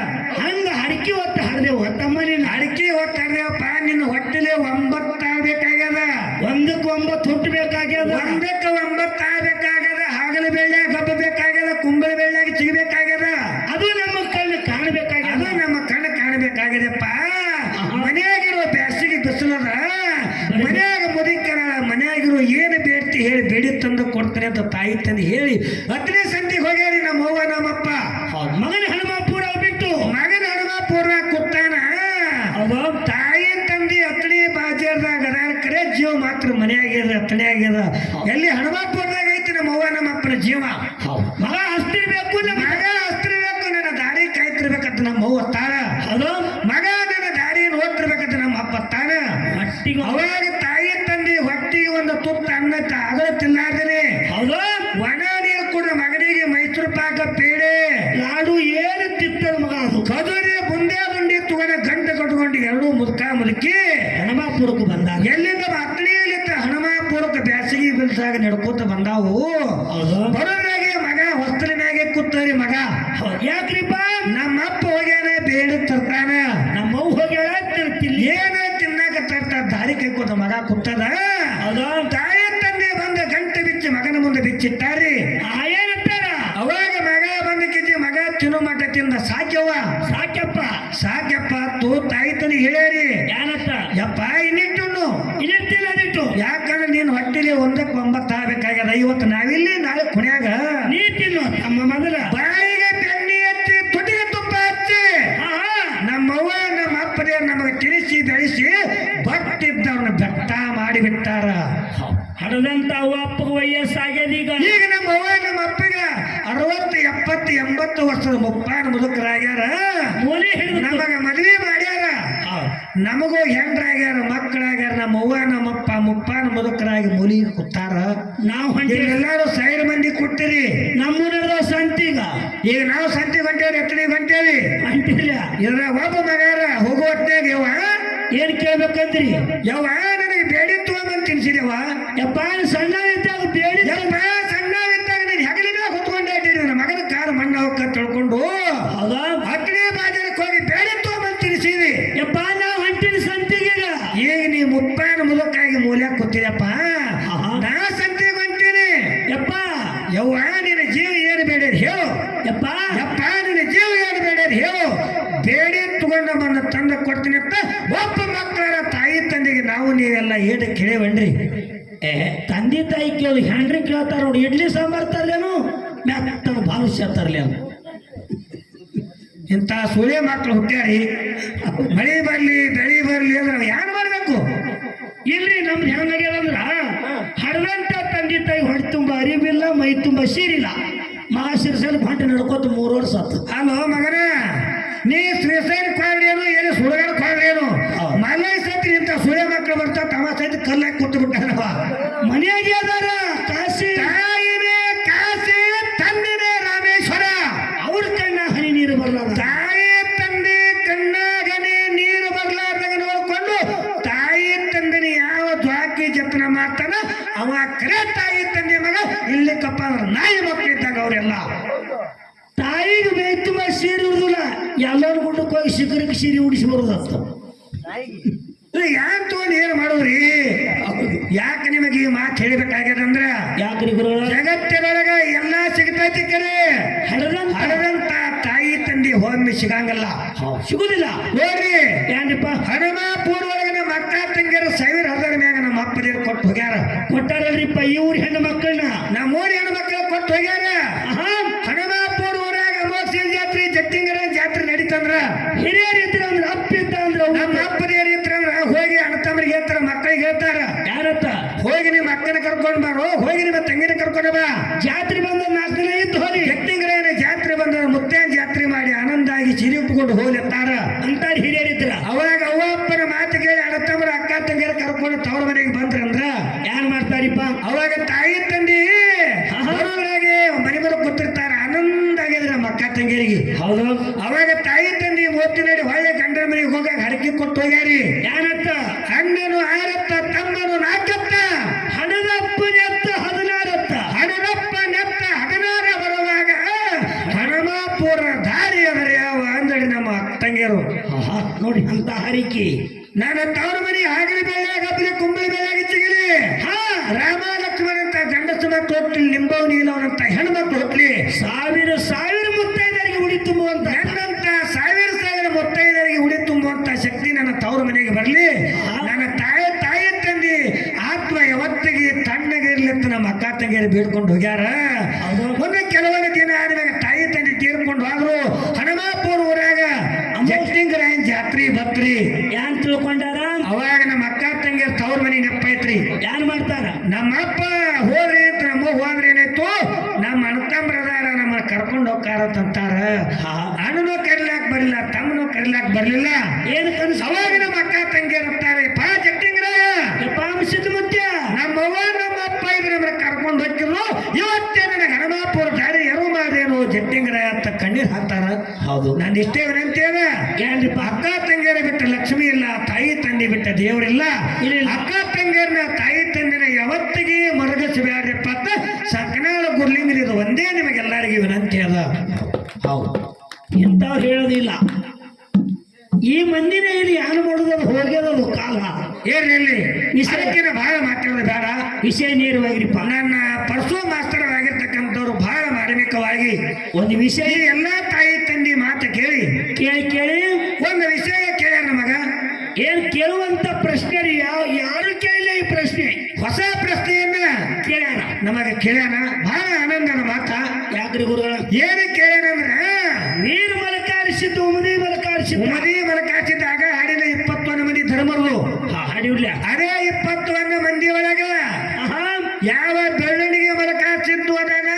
ಹಂಗ ಅಡಿಕೆ ಹೊತ್ತು ಹಡ್ದೇವು. ತಮ್ಮ ನಿನ್ನ ಅಡಿಕೆ ಹೊತ್ತು ಹಡ್ದೇವಪ್ಪ. ನಿನ್ನ ಹೊಟ್ಟೆಲೆ 9 ಆಗ್ಬೇಕಾಗ್ಯದ. 1ಕ್ಕೆ 9 ಹುಟ್ಟಬೇಕಾಗ್ಯದ. 1ಕ್ಕೆ 9 ಆಗ್ಬೇಕಾಗ್ಯದ. ಹಾಗಲ ಬೆಳ್ಳ್ಯಾಗ ಹಬ್ಬಬೇಕಾಗ್ಯದ, ಕುಂಬಳ ಬೆಳ್ಳ್ಯಾಗ ಸಿಗಬೇಕಾಗ್ಯದ. ಅದು ನಮ್ಮ ಕಣ್ಣು ಕಾಣಬೇಕಾಗ್ಯದ. ಅದು ನಮ್ಮ ಕಣ್ಣು ಕಾಣಬೇಕಾಗ್ಯದಪ್ಪ. ಮನೆಯಾಗಿರುವ ಬ್ಯಾಸಿಗೆ ಬಿಸಿಲದ, ಮನೆಯಾಗ ಮುದಿಕರ ಮನೆಯಾಗಿರುವ ಏನು ಬೇಡ್ತಿ ಹೇಳಿ ಬೇಡಿ ತಂದು ಕೊಡ್ತಾರೆ ಅಂತ ತಾಯಿ ತಂದೆ ಹೇಳಿ 10ನೇ ಸಂತಿಗೆ ಹೋಗ್ಯಾರಿ ನಮ್ಮ ಅವ್ವ ನಮ್ಮಪ್ಪ. ಮಗನ ಹನುಮಾಪುರ ಬಿಟ್ಟು ಮಗನ ಹನುಮಾಪುರ ಕುತ್ತಾನ. ತಾಯಿ ತಂದೆ 10ನೇ ಬಾಜಾರ್ದಾಗ ಕರೆ ಜೀವ ಮಾತ್ರ ಮನೆಯಾಗ್ಯದ, 10ನೇ ಆಗ್ಯದ. ಎಲ್ಲಿ ಹನುಮಾಪುರದಾಗ ಐತಿ ನಮ್ಮ ಅವ್ವ ನಮ್ಮಪ್ಪನ ಜೀವ. ಮಗ ಹಸ್ತಿರ್ಬೇಕು, ಮಗ ಹಸ್ತಿರ್ಬೇಕು, ನನ್ನ ದಾರಿ ಕಾಯ್ತಿರ್ಬೇಕಂತ ನಮ್ಮ ಅವ್ವ ತಾಳ. ಮಗ ನನ್ನ ದಾರಿ ನೋಡ್ತಿರ್ಬೇಕಂತ ನಮ್ಮ ಅಪ್ಪ ತಾಳ. ಅವಾಗ ತಾಯಿ ತಂದೆ ಹೊಟ್ಟಿಗೆ ಒಂದು ತುತ್ತ ಅನ್ನ ಅಗಲ ತಿನ್ನಾರ್ದೇನೆ ಒಣ ನೀರು ಕೂಡ ಮಗನಿಗೆ ಮೈಸೂರು ಪಾಕ ಪೇಡೆ ಲಾಡು ಏನು ತಿತ್ತದ ಮಗ. ಅದು ಕದರಿ ಬುಂದೆ ದುಂಡಿ ತುಗನ ಗಂಟ ಕಟ್ಕೊಂಡು 2 ಮುದುಕಿ ಹನುಮಾಪುರಕ್ಕೆ ಬಂದಾಗ ಎಲ್ಲಿಂದ 10ನೇಲಿಂದ ಹನುಮಾಪುರಕ್ಕೆ ಬ್ಯಾಸಿಗೆ ಬಿಲ್ಸಾಗ ನಡ್ಕೋತ ಬಂದಾವು. ಬರೋದ್ರಾಗೆ ಮಗ ಹೊಸ್ತಲ ಮ್ಯಾಗೆ ಕೂತರಿ ಮಗ. ಯಾಕ್ರಿಪ್ಪ? ನಮ್ಮಪ್ಪ ಹೋಗ್ಯಾನ ಬೇಡ ತರ್ತಾನ, ನಮ್ಮವ್ ಹೋಗ್ಯಾಳ ತಿರ್ತಿಲ್ಲ. ಏನ ತಿನ್ನಾಕ ತರ್ತ ದಾರಿ ಕೈಕೋತ ಮಗ ಕೂತದ. ತಿನ್ನೋ ಮಟ್ಟ ತಿಂದ ಸಾಕ್ಯವ್ವ ಸಾಕ್ಯಪ್ಪ ಸಾಕ್ಯಪ್ಪ ತೋ ತಾಯಿ ತನಿ ಹೇಳ್ಯಾರಿ ಯಾನತ್ತ ಯಪ್ಪ ಇನ್ನಿಟ್ಟು ಇನ್ನಿಟ್ಟಿಲ್ಲ ಅದಿಟ್ಟು ಯಾಕಂದ್ರೆ ನೀನ್ ಹೊಟ್ಟಿಲಿ 1-9 ಆಗ್ಬೇಕಾಗ್ಯದ ಇವತ್ತು ನಾವಿಲ್ಲಿ ನಾಳೆ ಕುಣ್ಯಾಗ ನೀ ತಿನ್ನು ನಮ್ಮ ಮೊದಲ ಬಾಯಿಗೆ ಬೆಣ್ಣೆ ಹಚ್ಚಿ ತುಟಿಗೆ ತುಪ್ಪ ಹಚ್ಚಿ ನಮ್ಮವ್ವ ನಮ್ಮ ಅಪ್ಪರೇ ನಮಗೆ ತಿಳಿಸಿ ಬೆಳೆಸಿ ಬಟ್ಟಿದ್ದವ್ರನ್ನ ಬೆಟ್ಟ ಮಾಡಿಬಿಟ್ಟಾರ ಹಡದಂತ ಅವ್ವ ಅಪ್ಪಗ ವಯಸ್ಸಾಗ್ಯದ ಈಗ ನಮ್ಮವ್ವ ನಮ್ಮ ಅಪ್ಪಗ 60, 70, 80 ವರ್ಷದ ಮುಪ್ಪಾನ ಮುದುಕರಾಗ್ಯಾರ ಮೂಲೆ ಹಿಡಿದು ನಮಗ ಮದ್ವೆ ಮಾಡ್ಯಾರ ನಮಗೂ ಹೆಂಡ್ರಾಗ್ಯಾರ ಮಕ್ಕಳಾಗ್ಯಾರ ನಮ್ಮವ್ವ ನಮ್ಮಪ್ಪ ಮುಪ್ಪಾನ ಮುದುಕರಾಗಿ ಮೂಲಿಗೆ ಕೂತಾರ ನಾವು ಹೊಂಟಿವಿ ಎಲ್ಲಾರು ಸೈಡ್ ಮಂದಿ ಕೊಟ್ಟಿರಿ ನಮ್ಮೂರದ ಸಂತಿಗ ಈಗ ನಾವು ಸಂತಿ ಹೊಂಟೇವ್ರಿ ಎತ್ತಡಿಗೆ ಹೊಂಟೇವಿ ಹೊಂಟಿಲ್ಲ ಇದ್ರ ಒಬ್ಬ ಮಗಾರ ಹೋಗುವತ್ನಾಗ ಯವ್ವ ಏನ್ ಕೇಳ್ಬೇಕಂದ್ರಿ ಯವ್ವ ನನಗೆ ಬೇಡಿ ತಗೊಂಬಂದು ತಿನ್ಸಿದೆವ ಯಪ್ಪ ಸಣ್ಣ ಇದ್ದಾಗ ಬೇಡಿ ಯಪ್ಪ ಸಣ್ಣ ಇದ್ದಾಗ ನೀನು ಹೆಗಲಿನ ಹೊತ್ಕೊಂಡೇ ನನ್ನ ಮಗನ ಕಾರು ಮಣ್ಣ ಹೋಗ್ಕ ತಿಳ್ಕೊಂಡು ಹೌದಾ ಹತ್ತನೇ ಬಾಜಾರಕ್ಕೆ ಹೋಗಿ ಬೇಡಿ ತಗೊಂಬಂದು ತಿನ್ಸಿದಿ ಯಪ್ಪ ನಾವು ಹೊಂಟಿನ ಸಂತಿಗೆ ಈಗ ನೀ ಮುಪ್ಪಾನ ಮುದುಕಾಗಿ ಮೂಲ್ಯಾಗ ಕೂತಿದಪ್ಪ ನಾ ಸಂತಿಗೆ ಹೊಂಟೀನಿ ಯಪ್ಪ ಯವ್ವ ನಿನ್ನ ಜೀವ ಏನು ಬೇಡ ಹೇಳು ಯಪ್ಪ ಯಪ್ಪ ನಿನ್ನ ಜೀವ ಏನು ಬೇಡ ಹೇಳು ಬೇಡಿ ತಗೊಂಡ ಬಂದ ತಂದ ಕೊಡ್ತೀನಿ ಅಂತ ಒಬ್ಬ ಮಕ್ಕಳ ತಾಯಿ ತಂದೆಗೆ ನಾವು ನೀವೆಲ್ಲ ಏಟ ಕೇಳೇವನ್ರಿ ತಂದೆ ತಾಯಿ ಕೇಳಿ ಹೆಂಡ್ರಿ ಕೇಳ್ತಾರ ನೋಡಿ ಇಡ್ಲಿ ಸಾಂಬಾರ್ ತರ್ಲೇನು ಮೆತ್ತನ ಬಾಲುಷ್ಯ ತರ್ಲೇನು ಇಂಥ ಸೂರ್ಯ ಮಕ್ಕಳು ಹುಟ್ಟ್ಯಾರಿ ಮಳೆ ಬರ್ಲಿ ಬೆಳಿ ಬರ್ಲಿ ಅಂದ್ರೆ ನಾವು ಯಾರು ಮಾಡ್ಬೇಕು ಇಲ್ರಿ ನಮ್ದು ಹೆಂಗಾಗ್ಯದಂದ್ರ ಹಡದಂತ ತಂದೆ ತಾಯಿ ಹೊಟ್ಟೆ ತುಂಬ ಅರಿವಿಲ್ಲ ಮೈ ತುಂಬ ಸೀರಿಲ್ಲ ಮಹಾಶಿರ್ಸಲ್ಲಿ ಹೊಂಟೆ ನಡ್ಕೋತ 3 ವರ್ಷ ಆತು ಅಲ್ಲೋ ಮಗನ ನೀ ಶ್ರೀಸೈನ್ ಕ್ವಾಡ್ರೇನು ಏನು ಸುಡಗಾಡ ಕ್ವಾಡ್ರೇನು ಮನೆ ಸತಿ ಇಂಥ ಸೂರ್ಯ ಮಕ್ಕಳು ಬರ್ತಾ ತಮ್ಮ ಸಹಿತ ಕಲ್ಲಾಗಿ ಕೂತು ಬಿಟ್ಟಾರವ ಮನೆಯಾಗೆ ಅದಾರ ಕಾಶಿ ತಾಯಿನೇ ಕಾಶಿ ತಂದೆನೇ ರಾಮೇಶ್ವರ ಅವ್ರ ಕಣ್ಣ ಹನಿ ನೀರು ಬರಲ್ಲ ತಾಯಿ ತಂದೆ ಕಣ್ಣಾಗನೆ ನೀರು ಬರ್ಲಾರ್ದಾಗ ನೋಡ್ಕೊಂಡು ತಾಯಿ ತಂದೆನಿ ಯಾವ ಜ್ವಾಕಿ ಜತನ ಮಾಡ್ತಾನ ಅವ ಕರೆ ತಾಯಿ ತಂದೆ ಮಗ ಇಲ್ಲಿ ಕಪ್ಪ ನಾಯಿ ಮಕ್ಕಳಿದ್ದಾಗ ಅವರೆಲ್ಲ ತಾಯಿಗೆ ಮೈ ತುಂಬ ಸೀರೆ ಉಳಿದಿಲ್ಲ ಎಲ್ಲರೂ ಗುಡ್ಡಕ್ಕೆ ಹೋಗಿ ಶಿಖರಕ್ಕೆ ಸೀರೆ ಉಡಿಸಿ ಬರೋದತ್ತ ಯಾಕೆ ತಗೊಂಡು ಏನು ಮಾಡೋರಿ ಯಾಕೆ ನಿಮಗೆ ಈ ಮಾತು ಹೇಳ್ಬೇಕಾಗ್ಯದಂದ್ರ ಯಾಕ್ರಿ ಗುರುಗಳ ಜಗತ್ತಿನೊಳಗ ಎಲ್ಲಾ ಸಿಗ್ತೈತಿ ಕರೆ ಹಡದಂತ ತಾಯಿ ತಂದೆ ಹೋಮ್ಮಿ ಸಿಗಂಗಲ್ಲ ಸಿಗುದಿಲ್ಲ ನೋಡ್ರಿ ಏನ್ರಿಪ್ಪ ಹನುಮಾಪುರ ಒಳಗೆ ನಮ್ಮ ಅಕ್ಕ ತಂಗಿಯರ 1000 ಮ್ಯಾಗ ನಮ್ಮ ಅಪ್ಪದೇರು ಕೊಟ್ಟು ಹೋಗ್ಯಾರ ಕೊಟ್ಟಾರಲ್ರಿಪ್ಪ ಈ ಊರ್ ಹೆಣ್ಣು ಮಕ್ಕಳನ್ನ ನಮ್ಮ ಊರ ಹೆಣ್ಣು ಮಕ್ಕಳು ಕೊಟ್ಟು ಹೋಗ್ಯಾರ ಹನುಮಾಪುರ ಊರಾಗ ಅಮಾವಾಸ್ಯೆ ಜಾತ್ರೆ ಜಟ್ಟಿಂಗರ ಜಾತ್ರೆ ನಡೀತಂದ್ರ ಹಿರಿಯರು ಇದ್ರ ಅಂದ್ರೆ ಅಪ್ಪ ಇದ್ದ ಅಂದ್ರೆ ನಮ್ಮ ಅಪ್ಪದೇರು ಇದ್ರಂದ್ರ ಹೋಗಿ ಅಣ್ಣ ತಮ್ಮರಿಗೆ ಹೇಳ್ತಾರ ಮಕ್ಕಳಿಗೆ ಹೇಳ್ತಾರ ಯಾರತ್ತ ಹೋಗಿ ನಿಮ್ಮ ಅಕ್ಕನ ಕರ್ಕೊಂಡು ಬಾರೋ ಹೋಗಿ ನಿಮ್ಮ ತಂಗಿನ ಕರ್ಕೊಂಡು ಬಾ ಜಾತ್ರೆ ಬಂದ 4 ದಿನ ಇದ್ದು ಹೋಗಿ ಜಟ್ಟಿಂಗರ ಜಾತ್ರೆ ಬಂದ ಮುತ್ತೇನ ಜಾತ್ರೆ ಮಾಡಿ ಆನಂದಾಗಿ ಸಿರಿ ಉಪ್ಪಿಕೊಂಡು ಹೋಗ್ಲಿತ್ತಾರ ಅಂತಾರ ಹಿರಿಯರಿದ್ರ ಅವಾಗ ಅವ್ವ ಅಪ್ಪನ ಮಾತು ಕೇಳಿ ಅಣ್ಣ ತಮ್ಮರ ಅಕ್ಕ ತಂಗಿಯರ ಕರ್ಕೊಂಡು ತವ್ರ ಮನೆಗೆ ಬಂದ್ರಂದ್ರ ಏನ್ ಮಾಡ್ತಾರಿಪ್ಪ ಅವಾಗ ತಾಯಿ ತಂದಿ ಬರೋದ್ರಾಗೆ ಮನೆ ಬರೋ ಕೂತಿರ್ತಾರ ಆನಂದ ಆಗಿದ್ರೆ ನಮ್ಮ ಅಕ್ಕ ತಂಗಿಯರಿಗೆ ಹೌದು ಅವಾಗ ತಾಯಿ ತಂದಿ ಮೋತಿ ನಡಿ ಹೊಳ್ಳೆ ಗಂಡನ ಮನೆಗೆ ಹೋಗಾಗ ಹರಕೆ ಕೊಟ್ಟು ಹೋಗ್ಯಾರಿ ಏನತ್ತ ಅಣ್ಣನು 6 ತಮ್ಮನು 4 ಹಣದಪ್ಪ ನೆತ್ತ 16 ಹಣದಪ್ಪ ನೆತ್ತ 16 ಬರುವಾಗ ಹನುಮಾಪುರ ದಾರಿ ಅದರ ಯಾವ ಅಂದಡಿ ನಮ್ಮ ತಂಗಿಯರು ನೋಡಿ ಅಂತ ಹರಿಕೆ ನನ್ನ ತವರ ಮನೆ ಹಾಗಲಿ ಬೆಳೆಯಾಗ ಹಬ್ಬಲಿ ಕುಂಬಳಿ ಬೆಳೆಯಾಗಿ ಚಿಗಲಿ ರಾಮ ಲಕ್ಷ್ಮಣ ಅಂತ ಗಂಡಸು ಮಕ್ಕಳು ಹೊಟ್ಲಿ ನಿಂಬವ್ ನೀಲವನಂತ ಹೆಣ್ಮಕ್ಳು ಹೊಟ್ಲಿ ಸಾವಿರ ಮುತ್ತೈದರಿಗೆ ಉಡಿ ತುಂಬುವಂತ ಹೆಣ್ಣಂತ 1000 ಮುತ್ತೈದರಿಗೆ ಉಡಿ ತುಂಬುವಂತ ಶಕ್ತಿ ನನ್ನ ತವರ ಮನೆಗೆ ಬರಲಿ ನನ್ನ ತಾಯಿ ತಂದಿ ಆತ್ಮ ಯಾವತ್ತಿಗೆ ತಣ್ಣಗಿರ್ಲಿ ಅಂತ ನಮ್ಮ ಅಕ್ಕ ತಂಗಿಯರು ಬೇಡ್ಕೊಂಡು ಹೋಗ್ಯಾರ ಒಮ್ಮೆ ಕೆಲವೊಂದು ದಿನ ಆದ್ಮೇಲೆ ತಾಯಿ ತಂದೆ ತೀರ್ಕೊಂಡು ಹೋದ್ರು ಹನುಮಾಪುರ ಊರಾಗ ಜಟ್ಟಿಂಗರಾಯನ್ ಜಾತ್ರಿ ಬತ್ರಿ ಯಾನ್ ತಿಳ್ಕೊಂಡಾರ ಅವಾಗ ನಮ್ಮ ಅಕ್ಕ ತಂಗಿಯರ್ ತವ್ರ ಮನೆ ನೆಪ್ಪೈತ್ರಿ ಯಾನ್ ಮಾಡ್ತಾರ ನಮ್ಮ ಅಪ್ಪ ಹೋದ್ರಿ ಅಂತ ನಮ್ಮ ಹೋದ್ರೆ ಏನಾಯ್ತು ನಮ್ಮ ಅಣ್ಣತಮ್ಮರದಾರ ನಮ್ಮ ಕರ್ಕೊಂಡು ಹೋಗ್ತಾರಂತಾರ ಅಣ್ಣನೂ ಕರಿಲಾಕ್ ಬರಲಿಲ್ಲ ತಮ್ಮನೂ ಕರಿಲಾಕ್ ಬರ್ಲಿಲ್ಲ ಏನು ಕನಸು ಅವಾಗ ನಮ್ಮ ಅಕ್ಕ ತಂಗಿಯರ್ ಅಂತಾರೆ ಪಾ ಜಟ್ಟಿಂಗರಾಯ ಮುತ್ಯ ನಮ್ಮವ್ವ ನಮ್ಮ ಅಪ್ಪ ಇದ್ರೆ ನಮ್ಮನ್ನ ಕರ್ಕೊಂಡು ಹೋಗಿದ್ರು ಇವತ್ತೇ ನನಗೆ ಹನುಮಾಪುರ ದಾರಿ ಎರು ಮಾಡೇನು ಜಟ್ಟಿಂಗರಾಯ ಅಂತ ಕಣ್ಣೀರ್ ಹಾಕ್ತಾರ ಹೌದು ನಾನು ಇಷ್ಟೇ ವಿನಂತಿಯದ ಏನ್ರಿಪ್ಪ ಅಕ್ಕ ತಂಗಿಯರ ಬಿಟ್ಟ ಲಕ್ಷ್ಮಿ ಇಲ್ಲ ತಾಯಿ ತಂದೆ ಬಿಟ್ಟ ದೇವರಿಲ್ಲ ಅಕ್ಕ ತಂಗಿಯರನ್ನ ತಾಯಿ ತಂದಿನ ಯಾವತ್ತಿಗೆ ಮರಗಸಬೇಡ್ರಪ್ಪ ಅಂತ ಸಕನಾಳ ಗುರ್ಲಿಂಗ್ರಿ ಇದು ಒಂದೇ ನಿಮಗೆಲ್ಲರಿಗೂ ವಿನಂತಿ ಅದ ಹೌದು ಇಂಥವ್ರು ಹೇಳೋದಿಲ್ಲ ಈ ಮಂದಿನೇ ಇಲ್ಲಿ ಯಾನು ಮಾಡೋದು ಹೋಗ್ಯದದು ಕಾಲ ಏನಿಲ್ಲಿ ವಿಷಯಕ್ಕಿನ ಬಹಳ ಮಾತಾಡೋದು ಬೇಡ ವಿಷಯ ನೇರವಾಗಿರಿಪ್ಪ ನನ್ನ ಪರ್ಸೋ ಮಾಸ್ತರ್ ಆಗಿರ್ತಕ್ಕಂಥವ್ರು ಬಹಳ ಮಾಡಬೇಕು ಪ್ರಾಮಾಣಿಕವಾಗಿ ಒಂದು ವಿಷಯ ಈ ಎಲ್ಲಾ ತಾಯಿ ತಂದಿ ಮಾತು ಕೇಳಿ ಕೇಳಿ ಒಂದು ವಿಷಯ ಕೇಳ್ಯಾರ ನಮಗ. ಏನ್ ಕೇಳುವಂತ ಪ್ರಶ್ನೆ ರೀ, ಯಾರು ಕೇಳಿಲ್ಲ ಈ ಪ್ರಶ್ನೆ, ಹೊಸ ಪ್ರಶ್ನೆಯನ್ನ ಕೇಳ್ಯಾರ ನಮಗೆ ಕೇಳ್ಯಾನ. ಬಹಳ ಆನಂದದ ಮಾತ. ಯಾಕ್ರಿ ಗುರುಗಳ? ಏನು ಕೇಳ್ಯಾನಂದ್ರ ನೀರು ಮಲಕಾರಿಸಿದ್ದು ಉಮದಿ ಮಲಕಾರಿಸಿದ್ದು ಉಮದಿ ಮಲಕಾಚಿದ್ದಾಗ ಹಾಡಿನ 21 ಮಂದಿ ಧರ್ಮರು. ಹಾಡಿಲ್ಲ. ಅದೇ 21 ಮಂದಿ ಒಳಗ ಯಾವ ಬೆಳ್ಳನಿಗೆ ಮಲಕಾಚಿದ್ದು ಅದಾನ,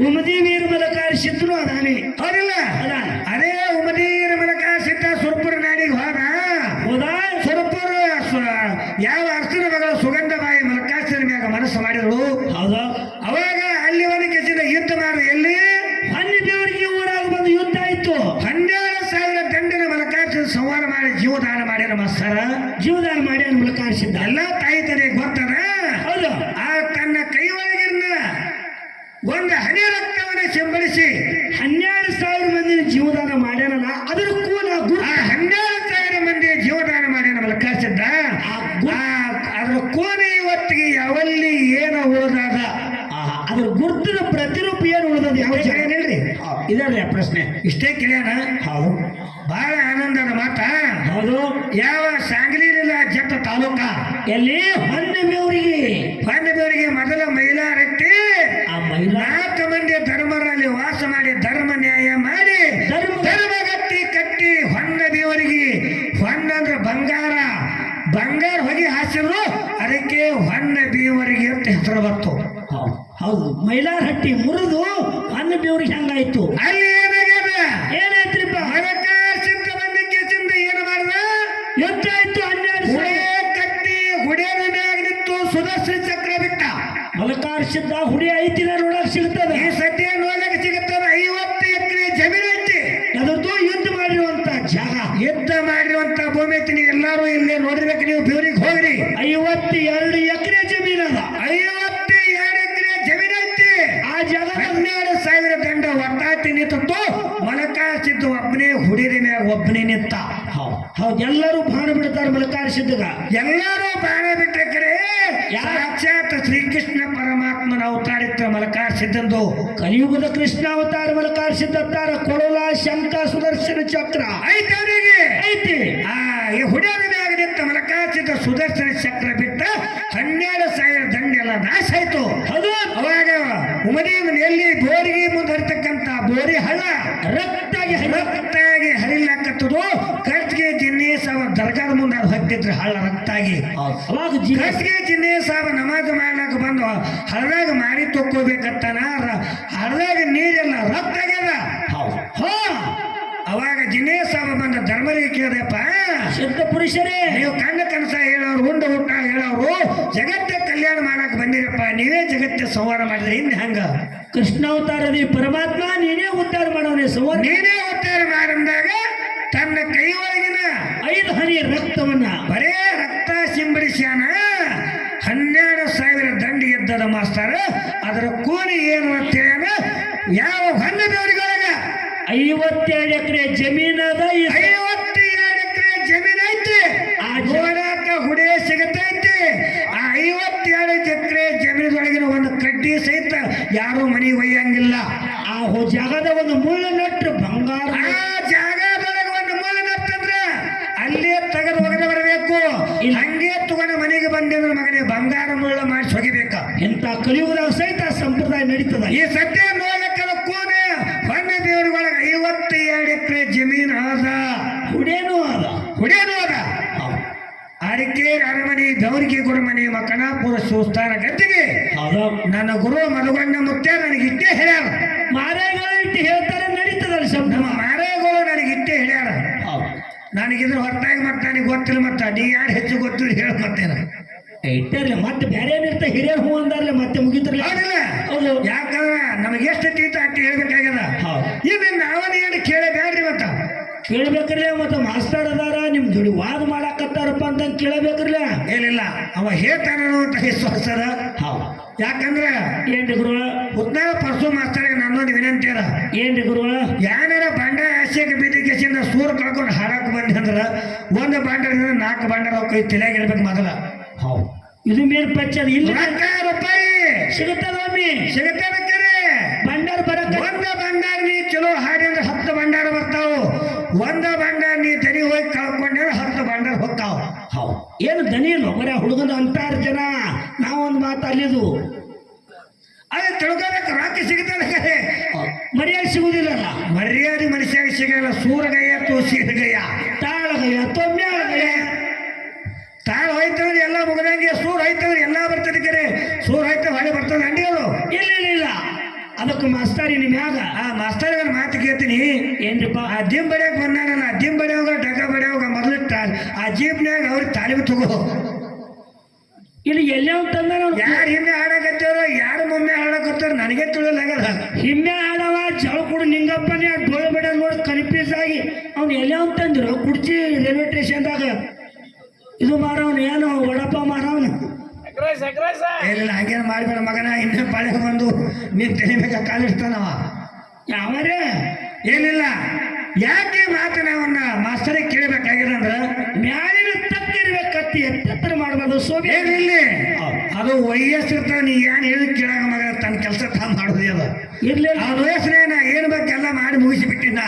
ಉಮದಿ ನೀರು ಮಲಕಾರಿಸಿದ್ರು ಅದಾನೆ. ಹೌದಿಲ್ಲ? ಅದೇ ಉಮದಿ ಮಲಕಾಸಿದ್ದ ಸುರ್ಪುರ ನಾಡಿಗೆ ಹೌದಾ? ಸುರ್ಪುರ ಯಾವ ಅರ್ಚನ ಮಗಳ ಸುಗಂಧಬಾಯಿ ಮಲಕಾಸಿನ ಮ್ಯಾಗ ಮನಸ್ಸು ಮಾಡಿದಳು. ಹೌದಾ? ಅವಾಗ ಅಲ್ಲಿ ಒಂದು ಕೆಸಿದ ಯುದ್ಧ ಮಾಡಿ ಎಲ್ಲಿ ಅಲ್ಲಿ ದೇವರಿಗೆ ಊರಾಗ ಬಂದು ಯುದ್ಧ ಆಯ್ತು. 12,000 ದಂಡಿನ ಮಲಕಾಸಿನ ಸಂಹಾರ ಮಾಡಿ ಜೀವದಾನ ಮಾಡ್ಯಾರ ಮಾಸ್ತರ. ಜೀವದಾನ ಮಾಡಿ ಮಲಕಾರಿಸಿದ್ದ ಎಲ್ಲಾ ತಾಯಿ ತನಗೆ ಗೊತ್ತದ. ಹೌದು. ಆ ತನ್ನ ಕೈ ಒಳಗಿನ ಒಂದು ಹನಿ ರಕ್ತವನ್ನು ಸಿಂಬಳಿಸಿ 12,000 ಮಂದಿ ಜೀವದಾನ ಮಾಡ್ಯಾನಲ್ಲ, ಅದಕ್ಕೂ ನಾ ಗುರು 12,000 ಮಂದಿ ಜೀವದಾನ ಮಾಡ್ಯಾನ ಮಲಕಾಸಿದ್ದ. ಅದ್ರ ಕೋನೆ ಇವತ್ತಿಗೆ ಯಾವಲ್ಲಿ ಏನ ಉಳಿದಾದ, ಅದ್ರ ಗುರುತಿನ ಪ್ರತಿರೂಪ ಏನು ಉಳಿದದ ಯಾವ ಹೇಳ್ರಿ. ಇದಲ್ಲ ಪ್ರಶ್ನೆ. ಇಷ್ಟೇ ಕೇಳ್ಯಾನ. ಹೌದು. ಬಹಳ ಆನಂದದ ಮಾತ. ಹೌದು. ಯಾವ ಸಾಂಗ್ಲಿಲ್ಲ ಜಟ್ಟ ತಾಲೂಕ ಎಲ್ಲಿ ಹೊನ್ನಬೇವರಿಗೆ ಮೊದಲ ಮಹಿಳಾ ರಟ್ಟಿ ಆ ಮಹಿಳಾ 4 ಮಂದಿ ಧರ್ಮರಲ್ಲಿ ವಾಸ ಮಾಡಿ ಧರ್ಮ ನ್ಯಾಯ ಮಾಡಿ ಧರ್ಮಗಟ್ಟಿ ಕಟ್ಟಿ ಹೊನ್ನಬೇವರಿಗೆ, ಹೊನ್ನ ಅಂದ್ರೆ ಬಂಗಾರ, ಬಂಗಾರ ಹೊಗೆ ಹಾಸಿದ್ರು, ಅದಕ್ಕೆ ಹೊನ್ನಬೇವರಿಗೆ ಅಂತ ಹೆಸರು ಬಂತು. ಹೌದು. ಮಹಿಳಾ ಹಟ್ಟಿ ಮುರಿದು ಹೊನ್ನ ಬೇವರಿಗೆ ಹಂಗಾಯ್ತು. ಅಲ್ಲಿ ಏನಾಗ್ಯದ, ಏನಾಯ್ತ್ರಿಪ್ಪ? ಸಿದ್ಧ ಬಂದಕ್ಕೆ ಚಿಂದ ಏನು ಮಾಡಿದ, ಯುದ್ಧ ಆಯ್ತು. 12 ಕಟ್ಟಿ ಹುಡಿಯದ ಮ್ಯಾಗ ನಿಂತು ಸುದರ್ಶನ ಚಕ್ರ ಬಿಟ್ಟ. ಮಲಕಾರಿಸಿದ್ದ ಹುಡಿ ಐತಿನ ನೋಡಕ್ ಸಿಗ್ತದ. ಈ ಸದ್ಯ ನೋಡಕ್ ಸಿಗುತ್ತದ. 50 ಎಕರೆ ಜಮೀನು ಐತಿ. ಅದರದ್ದು ಯುದ್ಧ ಮಾಡಿರುವಂತ ಜಾಗ, ಯುದ್ಧ ಮಾಡಿರುವಂತ ಭೂಮಿ ಐತಿ. ನೀವು ಎಲ್ಲಾರು ಇಲ್ಲೇ ನೋಡಿರ್ಬೇಕು. ನೀವು ಬೇವರಿಗೆ ಹೋಗ್ರಿ. 52 ಎಕರೆ ಜಮೀನು ಅದ. 52 ಎಕರೆ ಜಮೀನು ಐತಿ. ಆ ಜಾಗ 12,000 ದಂಡ ಒಟ್ಟಾಟಿ ನಿಂತು ಮಲಕಾರಿಸಿದ್ದು ಒಬ್ಬನೇ ಹುಡಿದ ಮ್ಯಾಗ ಒಬ್ಬನೇ ನಿಂತ. ಹೌದು. ಎಲ್ಲರೂ ಬಾಣ ಬಿಡ್ತಾರೆ ಮಲಕಾರಿಸಿದ್ದಾಗ. ಎಲ್ಲರೂ ಬಾಣ ಬಿಟ್ಟರೆ ಸಾಕ್ಷಾತ್ ಶ್ರೀಕೃಷ್ಣ ಪರಮಾತ್ಮನ ಅವತಾರಿತ್ತ ಮಲಕಾರಿಸಿದ್ದಂದು. ಕಲಿಯುಗದ ಕೃಷ್ಣ ಅವತಾರ ಮಲಕಾರಿಸಿದ್ದಾರ. ಕೊಳಲ ಶಂಕ ಸುದರ್ಶನ ಚಕ್ರ ಐತಿ ಅವರಿಗೆ ಐತಿ. ಈ ಹುಡಿಯದ ಮ್ಯಾಗ ನಿಂತ ಮಲಕಾರಿಸಿದ್ದ ಸುದರ್ಶನ ಚಕ್ರ ಬಿಟ್ಟ 12,000 ದಂಡ ಎಲ್ಲ ನಾಶ ಆಯ್ತು. ಅದು ಅವಾಗ ಉಮದಿ ಎಲ್ಲಿ ಬೋರಿಗೆ ಮುಂದರ್ತಕ್ಕಂತ ಬೋರಿ ಹಳ್ಳ ರಕ್ತಾಗಿ ಹರಿಲಾಕತ್ತದು. ಕಟ್ಗೆ ಜಿನ್ನೆ ಸಾವ ದರ್ಗಾದ ಮುಂದೆ ಅದು ಹತ್ತಿದ್ರು ಹಳ್ಳ ರಕ್ತಾಗಿ. ಅವಾಗ ಕಟ್ಗೆ ಜಿನ್ನೆ ಸಾವ ನಮಾಜ್ ಮಾಡ್ಲಾಕ ಬಂದು ಹಳ್ಳದಾಗ ಮಾಡಿ ತಕ್ಕೋಬೇಕತ್ತಾನ. ಹಳ್ಳದಾಗ ನೀರೆಲ್ಲ ರಕ್ತ ಆಗ್ಯದ. ಅವಾಗ ಜಿನ್ನೆ ಸಾವ ಬಂದ ಧರ್ಮರಿಗೆ ಕೇಳಿದೆಪ್ಪ, ಸಿದ್ಧ ಪುರುಷರೇ, ನೀವು ಕಣ್ಣ ಕನಸ ಹೇಳೋರು, ಉಂಡ ಊಟ ಹೇಳೋರು, ಜಗತ್ತೆ ಕಲ್ಯಾಣ ಮಾಡಕ್ ಬಂದಿರಪ್ಪ, ನೀವೇ ಜಗತ್ತೆ ಸಂಹಾರ ಮಾಡಿದ್ರೆ ಇನ್ನು ಹಂಗ? ಕೃಷ್ಣಾವತಾರದಿ ಪರಮಾತ್ಮ ನೀನೇ ಉದ್ಧಾರ ಮಾಡೋನೆ. ಸಂಹಾರ ನೀನೇ ಉದ್ಧಾರ ಮಾಡಂದಾಗ ತನ್ನ ಕೈ ಒಳಗಿನ 5 ಹನಿ ರಕ್ತವನ್ನ ಬರೇ ರಕ್ತ ಸಿಂಬಡಿಸ್ಯಾನ. 12,000 ದಂಡಿ ಎದ್ದದ ಮಾಸ್ತರ. ಅದರ ಕೂಲಿ ಏನು ಅಂತ ಹೇಳ್ಯಾನ. ಯಾವ ಹೊನ್ನಬೇವರಿಗೊಳಗ 52 ಎಕರೆ ಜಮೀನದ. 52 ಎಕರೆ ಜಮೀನ್ ಐತಿ. ನೋಡಾಕ ಹುಡಿ ಸಿಗತೈತಿ. ಆ 52 ಎಕರೆ ಜಮೀನದೊಳಗಿನ ಒಂದು ಕಡ್ಡಿ ಸಹಿತ ಯಾರು ಮನೆಗೆ ಒಯ್ಯಂಗಿಲ್ಲ. ಆ ಜಾಗದ ಒಂದು ಮುಳ್ಳು ನಟ್ರು ಬಂಗಾರ. ಆ ಜಾಗದೊಳಗೆ ಒಂದು ಮುಳ್ಳು ನಟ್ಟಂದ್ರ ಅಲ್ಲೇ ತೆಗೆದು ಒಗೆದು ಬರಬೇಕು. ಹಂಗೆ ತಗೊಂಡು ಮನೆಗೆ ಬಂದಿದ್ರ ಮಗನೇ ಬಂಗಾರ ಮುಳ್ಳ ಮಾಡಿಸಿ ಹೋಗಿಬೇಕ. ಎಂತ ಕಲಿಯುಗದಾಗ ಸಹಿತ ಸಂಪ್ರದಾಯ ನಡೀತದ. ಈ ಸದ್ಯ ನೋಡಕ್ಕದ ಕೂನೆ ಹೊನ್ನೆ ದೇವರಿಗೊಳಗೆ 52 ಎಕರೆ ಜಮೀನು ಅದ. ಹುಡೇನು ಅದ. ಅದಕ್ಕೆ ಅರಮನೆ ಬೆವರಿಗೆ ಗುರುಮನೆ ಮಕನಾಪುರ ಶಿವಸ್ಥಾನ ಗದ್ದಿಗೆ ನನ್ನ ಗುರು ಮಲಗಣ್ಣ ಮುತ್ಯ ನನಗೆ ಇಟ್ಟೇ ಹೇಳ್ಯಾರ. ಮಾರೇಗಳು ಇಟ್ಟು ಹೇಳ್ತಾರೆ, ನಡೀತದಲ್ಲ ಶಬ್ದ. ನಮ್ಮ ಮಾರೇಗಳು ನನಗೆ ಇಟ್ಟೇ ಹೇಳ್ಯಾರ. ನನಗಿದ್ರ ಹೊರತಾಗಿ ಮತ್ತೆ ನನಗೆ ಗೊತ್ತಿಲ್ಲ. ಮತ್ತ ನೀ ಯಾರು ಹೆಚ್ಚು ಗೊತ್ತಿಲ್ಲ ಹೇಳ ಮತ್ತೇನ ಇಟ್ಟಿರ್ಲಿ. ಮತ್ತೆ ಬೇರೆ ಏನಿರ್ತ ಹಿರಿಯರ್ ಹೂ ಅಂದಾರ್ಲೆ ಮತ್ತೆ ಮುಗಿದ್ರಲ್ಲ. ಹೌದು. ಯಾಕಂದ್ರ ನಮಗೆ ಎಷ್ಟು ತೀತ ಅಟ್ಟಿ ಹೇಳ್ಬೇಕಾಗ್ಯದ. ಈಗ ನಾವನ್ನ ಏನು ಕೇಳಬೇಡ್ರಿ. ಮತ್ತ ಕೇಳ್ಬೇಕ್ರಲ್ಲ. ಮತ್ತ ಮಾಸ್ತರ್ ಅದಾರ ನಿಮ್ ಜೋಡಿ ವಾದ ಮಾಡಾಕತ್ತಾರಪ್ಪ ಅಂತ ಕೇಳಬೇಕ್ರಲ್ಲ. ಏನಿಲ್ಲ, ಅವ ಹೇಳ್ತಾನ ಅಂತ ವಿಶ್ವಾಸ ಅದ. ಯಾಕಂದ್ರ ಏನ್ರಿ ಗುರುಗಳ? ಉದ್ನಾಳ ಪರಸು ಮಾಸ್ತರ್ಗೆ ನನ್ನೊಂದು ವಿನಂತಿ ಅದ. ಏನ್ರಿ ಗುರುಗಳ? ಯಾರ ಬಂಡ ಆಸೆಗೆ ಬಿದ್ದಿಗೆಸಿಂದ ಸೂರ್ ಕಳ್ಕೊಂಡು ಹಾಡಕ್ ಬಂದಿ ಅಂದ್ರ ಒಂದು ಬಾಂಡರಿಂದ 4 ಬಾಂಡರ್ ಕೈ ತಲೆಯಾಗಿರ್ಬೇಕು ಮೊದಲ. ಇದು ಮೇಲ್ ಪಚ್ಚ. ಇಲ್ಲಿ ರೂಪಾಯಿ ಸಿಗುತ್ತದೊಮ್ಮೆ ಸಿಗುತ್ತದಕ್ಕರೆ ಬಂಡಾರ ಬರಕ ಒಂದ ಭಂಡಾರ ನೀ ಚಲೋ ಹಾಡಿ ಅಂದ್ರೆ 10 ಭಂಡಾರ ಬರ್ತಾವು. ಒಂದ ಭಂಡಾರ ನೀ ದನಿ ಹೋಗಿ ಕಳ್ಕೊಂಡ್ರೆ 10 ಭಂಡಾರ ಹೊಕ್ಕಾವ. ಹೌದು ಏನು ದನಿ ಇಲ್ಲ ಬರೀ ಹುಡುಗನ ಅಂತಾರ ಜನ. ನಾವೊಂದು ಮಾತು ಅಲ್ಲಿದು ಅದೇ ತಿಳ್ಕೊಬೇಕು. ರೊಕ್ಕ ಸಿಗ್ತದೆ ಕರೆ ಮರ್ಯಾದೆ ಸಿಗುದಿಲ್ಲಲ್ಲ. ಮರ್ಯಾದೆ ಮನುಷ್ಯಾಗ ಸಿಗಲ್ಲ. ಸೂರಗಯ್ಯ ತೋಸಿಗಯ್ಯ ತಾಳಗಯ್ಯ ತೊಮ್ಮ್ಯಾಳಗಯ್ಯ. ತಾಳ ಹೋಯ್ತಂದ್ರೆ ಎಲ್ಲ ಮುಗದಂಗೆ, ಸೂರ್ ಹೋಯ್ತಂದ್ರೆ ಎಲ್ಲ ಬರ್ತದೆ ಕರೆ. ಸೂರ್ ಹೋಯ್ತ ಹೊಳೆ ಬರ್ತದೆ ಅಂಡಿ ಅದು. ಇಲ್ಲ ಇಲ್ಲ ಇಲ್ಲ ಅದಕ್ಕೆ ಮಾಸ್ತರಿ ನಿಮ್ ಮ್ಯಾಗ ಆ ಮಾಸ್ತರ್ಗಳ ಮಾತು ಕೇಳ್ತೀನಿ. ಏನ್ರಿಪ್ಪ ಆ ಜಿಮ್ ಬಡಿಯಕ್ ಬಂದಾನಲ್ಲ, ಜಿಮ್ ಬಡಿಯೋಗ ಡಗ ಬಡಿಯೋಗ ಮೊದಲು ಆ ಜೀಪ್ನ್ಯಾಗ ಅವ್ರಿಗೆ ತಾಲಿಬ್ ತಗೋ. ಇಲ್ಲಿ ಎಲ್ಲೇ ಅಂತಂದ ಯಾರು ಹಿಂದೆ ಹಾಡಕತ್ತೇವ್ರ ಯಾರು ಮೊಮ್ಮೆ ಹಾಡಕತ್ತಾರ ನನಗೆ ತಿಳಿಯಲಾಗದ. ಹಿಮ್ಮೆ ಆಡವ ಜಳಕುಡು ನಿಂಗಪ್ಪನೇ ಡೋಳು ಬೇಡ ನೋಡಿ ಕನ್ಫ್ಯೂಸ್ ಆಗಿ ಅವ್ನು ಎಲ್ಲೇ ಅಂತಂದ್ರು ಕುಡ್ಚಿ ರೈಲ್ವೆ ಸ್ಟೇಷನ್ದಾಗ ಇದು ಮಾರವನು ಏನು ವಡಪ್ಪ ಮಾರವನು. ಏನಿಲ್ಲ ಹಂಗೇನು ಮಾಡಬೇಡ ಮಗನ. ಇನ್ನೇ ಪಾಳೆ ಬಂದು ನೀನ್ ತೆಲಿಬೇಕ ಕಾಲಿಡ್ತಾನವ ಯಾವರೇ. ಏನಿಲ್ಲ ಯಾಕೆ ಮಾತನವನ್ನ ಮಾಸ್ತರಿಗೆ ಕೇಳಬೇಕಾಗಿದಂದ್ರ ಮ್ಯಾಲಿನ ತಪ್ಪಿರ್ಬೇಕತ್ತಿ ಎತ್ತರ ಮಾಡಬಾರ್ದು. ಸೋಬಿ ಏನಿಲ್ಲ ಅದು ವಯಸ್ಸಿರ್ತಾನ. ನೀ ಏನ್ ಹೇಳಿ ಕೇಳಾಗ ಮಗ ತನ್ನ ಕೆಲಸ ತಾನು ಮಾಡೋದೇ ಅದ. ಇರ್ಲಿ ಆ ವಯಸ್ಸಿನ ಏನ್ ಬೇಕೆಲ್ಲ ಮಾಡಿ ಮುಗಿಸಿ ಬಿಟ್ಟಿದ್ದ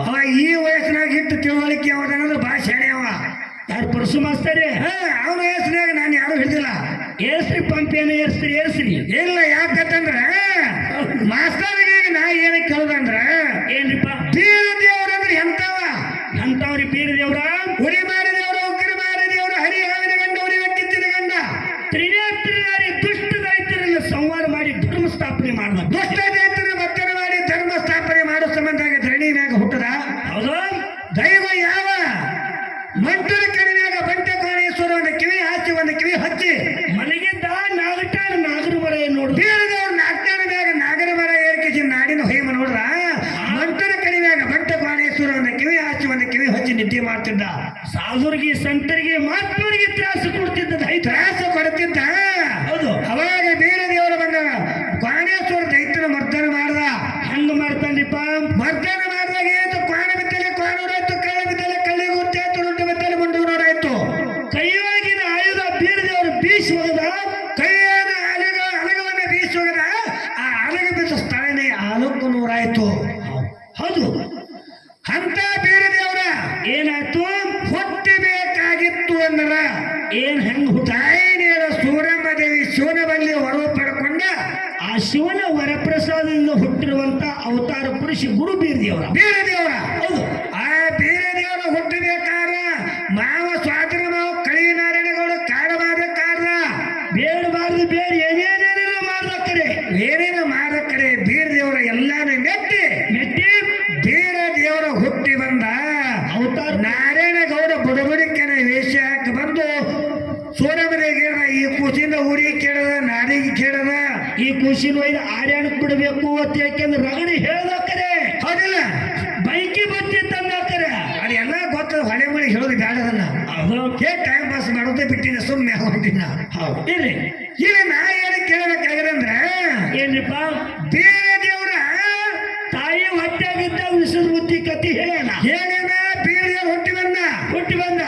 ಅವ. ಈ ವಯಸ್ಸಿನಾಗ ಇಟ್ಟು ತಿಳುವಳಿಕೆ ಅವನಂದ್ರೆ ಭಾಳ ಶಾಣೆ ಅವ. ಯಾರು ಪರಸು ಮಾಸ್ತರೇ? ಅವನ ವಯಸ್ಸಿನಾಗ ನಾನು ಯಾರು ಹಿಡಿದಿಲ್ಲ. ಏರ್ಸ್ರಿ ಪಂಪೇನ ಏರ್ಸ್ರಿ ಏರ್ಸ್ರಿ. ಇಲ್ಲ ಯಾಕಂದ್ರ ಮಾಸ್ತರಿಗೆ ನಾ ಏನ ಕೇಳುದಂದ್ರ ಏನ್ರಿಪ್ಪ ಬೀರ ದೇವ್ರಂದ್ರೆ ಎಂತವ ಅಂತವ್ರಿ ಬೀರ ದೇವ್ರ ಉರಿ ಮಾಡಿದೇವ್ರು ಉಗ್ರ ಮಾಡಿದೇವ್ರು ಹರಿ ಹಾವಿನ ಗಂಡ ಉರಿ ಕಿತ್ತಿನ ಗಂಡ ತ್ರಿನೇತ್ರಿದಾರಿ ದುಷ್ಟ ದೈತ್ಯರನ್ನು ಸಂಹಾರ ಮಾಡಿ ಧರ್ಮ ಸ್ಥಾಪನೆ ಮಾಡಿದ. ದುಷ್ಟ ದೈತ್ಯರ ಭಕ್ತರ ಮಾಡಿ ಧರ್ಮ ಸ್ಥಾಪನೆ ಮಾಡೋ ಸಂಬಂಧ ಧರಣಿ ಮ್ಯಾಗ ಹುಟ್ಟದ. ಹೌದಾ ದೈವ ಯಾವ ಮಂಟರ ಕರಿನಾಗ ಬಂಟೆ ಕೋಣೇಶ್ವರ ಒಂದು ಕಿವಿ ಹಾಕಿ ಒಂದು ಕಿವಿ ಹಚ್ಚಿ ಮನೆಗಿದ್ದ ನಾಗಟಾಣ ನಾಗರ ಮರ ನೋಡು. ಬೀರದೇವ್ರ ನಾಗ್ತಾನ ಮ್ಯಾಗ ನಾಗರ ಮರ ಏರ್ಕಿಸಿ ನಾಡಿನ ಹೊಯ್ಮ ನೋಡ್ರ. ಮಂಟರ ಕರಿನಾಗ ಬಂಟೆ ಕೋಣೇಶ್ವರ ಒಂದು ಕಿವಿ ಹಾಕಿ ಒಂದು ಕಿವಿ ಹಚ್ಚಿ ನಿದ್ದೆ ಮಾಡ್ತಿದ್ದ. ಸಾಧುರಿಗೆ ಸಂತರಿಗೆ ಮಹಾತ್ಮರಿಗೆ ತ್ರಾಸ ಕೊಡ್ತಿದ್ದ ದೈತ್ಯ. ತ್ರಾಸ ಕೊಡ್ತಿದ್ದ. ಹೌದು ಅವಾಗ ಬೀರದೇವರ ಬಂದ ಕೋಣೇಶ್ವರ ದೈತ್ಯನ ಮರ್ದನ ಮಾಡ್ದ. ಹಂಗ ಮಾಡ್ತಾನ್ರಿಪ್ಪ. ಮರ್ದನ ಮಾಡಿದಾಗ ಏತು ಕೋಣ ಬಿತ್ತಲೆ ಕೋಣೂರಾಯ್ತು, ಕಳ್ಳ ಬಿತ್ತಲೆ ಕಳ್ಳಿಗೆ ಗೊತ್ತಾಯ್ತು, ರುಡ್ಡು ಬಿತ್ತಲೆ ಮುಂಡೂರಾಯ್ತು. ಕೈಯೊಳಗಿನ ಆಯುಧ ಬೀರದೇವರು ಬೀಸಿ ಹೋಗದ. ಕೈಯಾದ ಅಲಗವನ್ನ ಬೀಸಿ ಹೋಗದ. ಆ ಅಲಗ ಬಿದ್ದ ಸ್ಥಳನೇ ಆಲೋಕ ನೂರಾಯ್ತು. ಹೌದು ಅಂತ ಬೀರದೇವರ ಏನಾಯ್ತು ಹುಟ್ಟಬೇಕಾಗಿತ್ತು ಅಂದ್ರ ಏನ್ ಹೆಂಗ್ ಹುಟ್ಟ ತಾಯಿನೇಳ ಸೂರಮ್ಮ ದೇವಿ ಶಿವನ ಬಲ್ಲಿ ಹೊರವು ಪಡ್ಕೊಂಡ ಆ ಶಿವನ ವರಪ್ರಸಾದದಿಂದ ಹುಟ್ಟಿರುವಂತ ಅವತಾರ ಪುರುಷ ಗುರು ಬೀರದೇವರ. ಬೀರದೇವರ ಹೌದು ಆ ಬೀರದೇವರ ಹುಟ್ಟಬೇಕಾರ ಮಾವ ಸ್ವಾತಂತ್ರ್ಯ ಮಾವ ಕಳಿ ನಾರಾಯಣಗೌಡ ಕಾಡಬಾರಕಾರ ಬೇಡಬಾರ್ದು ಬೇಡ ಏನೇನೇನೇನೋ ಮಾಡ್ದಕ್ಕರೆ ಏನೇನು ಮಾಡಕರೆ ಬೀರದೇವರ ಎಲ್ಲಾನು ಮೆಟ್ಟಿ ಬೀರದೇವರ ಹುಟ್ಟಿ ಬಂದ ಅವತಾರ ನಾರಾಯಣಗೌಡ ಬುಡಬುಡಿಕೆನ ವೇಷ ಹಾಕಿ ಬಂದು ಸೂರಮನೆಗೆ ಈ ಕೂಸಿಂದ ಊರಿಗೆ ಕೇಳದ, ನಾಡಿಗೆ ಕೇಳದ. ಈ ಖುಷಿನ ಒಯ್ದು ಆರ್ಯಾಣಕ್ ಬಿಡಬೇಕು ಅಂತ ಯಾಕೆಂದ್ರೆ ರಗಡಿ ಹೇಳ್ದಕ್ಕರೆ. ಹೌದಿಲ್ಲ ಬೈಕಿ ಬತ್ತಿ ತಂದಾಕರೆ ಅದೆಲ್ಲ ಗೊತ್ತದ. ಹೊಳೆ ಮಳೆ ಹೇಳೋದು ಬ್ಯಾಡದನ್ನ. ಅದು ಟೈಮ್ ಪಾಸ್ ಮಾಡೋದೇ ಬಿಟ್ಟಿನ ಸುಮ್ಮನೆ ಹೊಂಟಿನ. ಹೌದು ಇರ್ರಿ. ಈಗ ನಾ ಏನು ಕೇಳಬೇಕಾಗಿರಂದ್ರ ಏನ್ರಿಪ್ಪ ಬೀರದೇವ್ರ ತಾಯಿ ಹೊಟ್ಟೆಗಿದ್ದಾಗ ವಿಷದ ಬುದ್ಧಿ ಕತ್ತಿ ಹೇಳ ಏನೇನ ಬೀರದೇವ್ರ ಹುಟ್ಟಿ ಬಂದ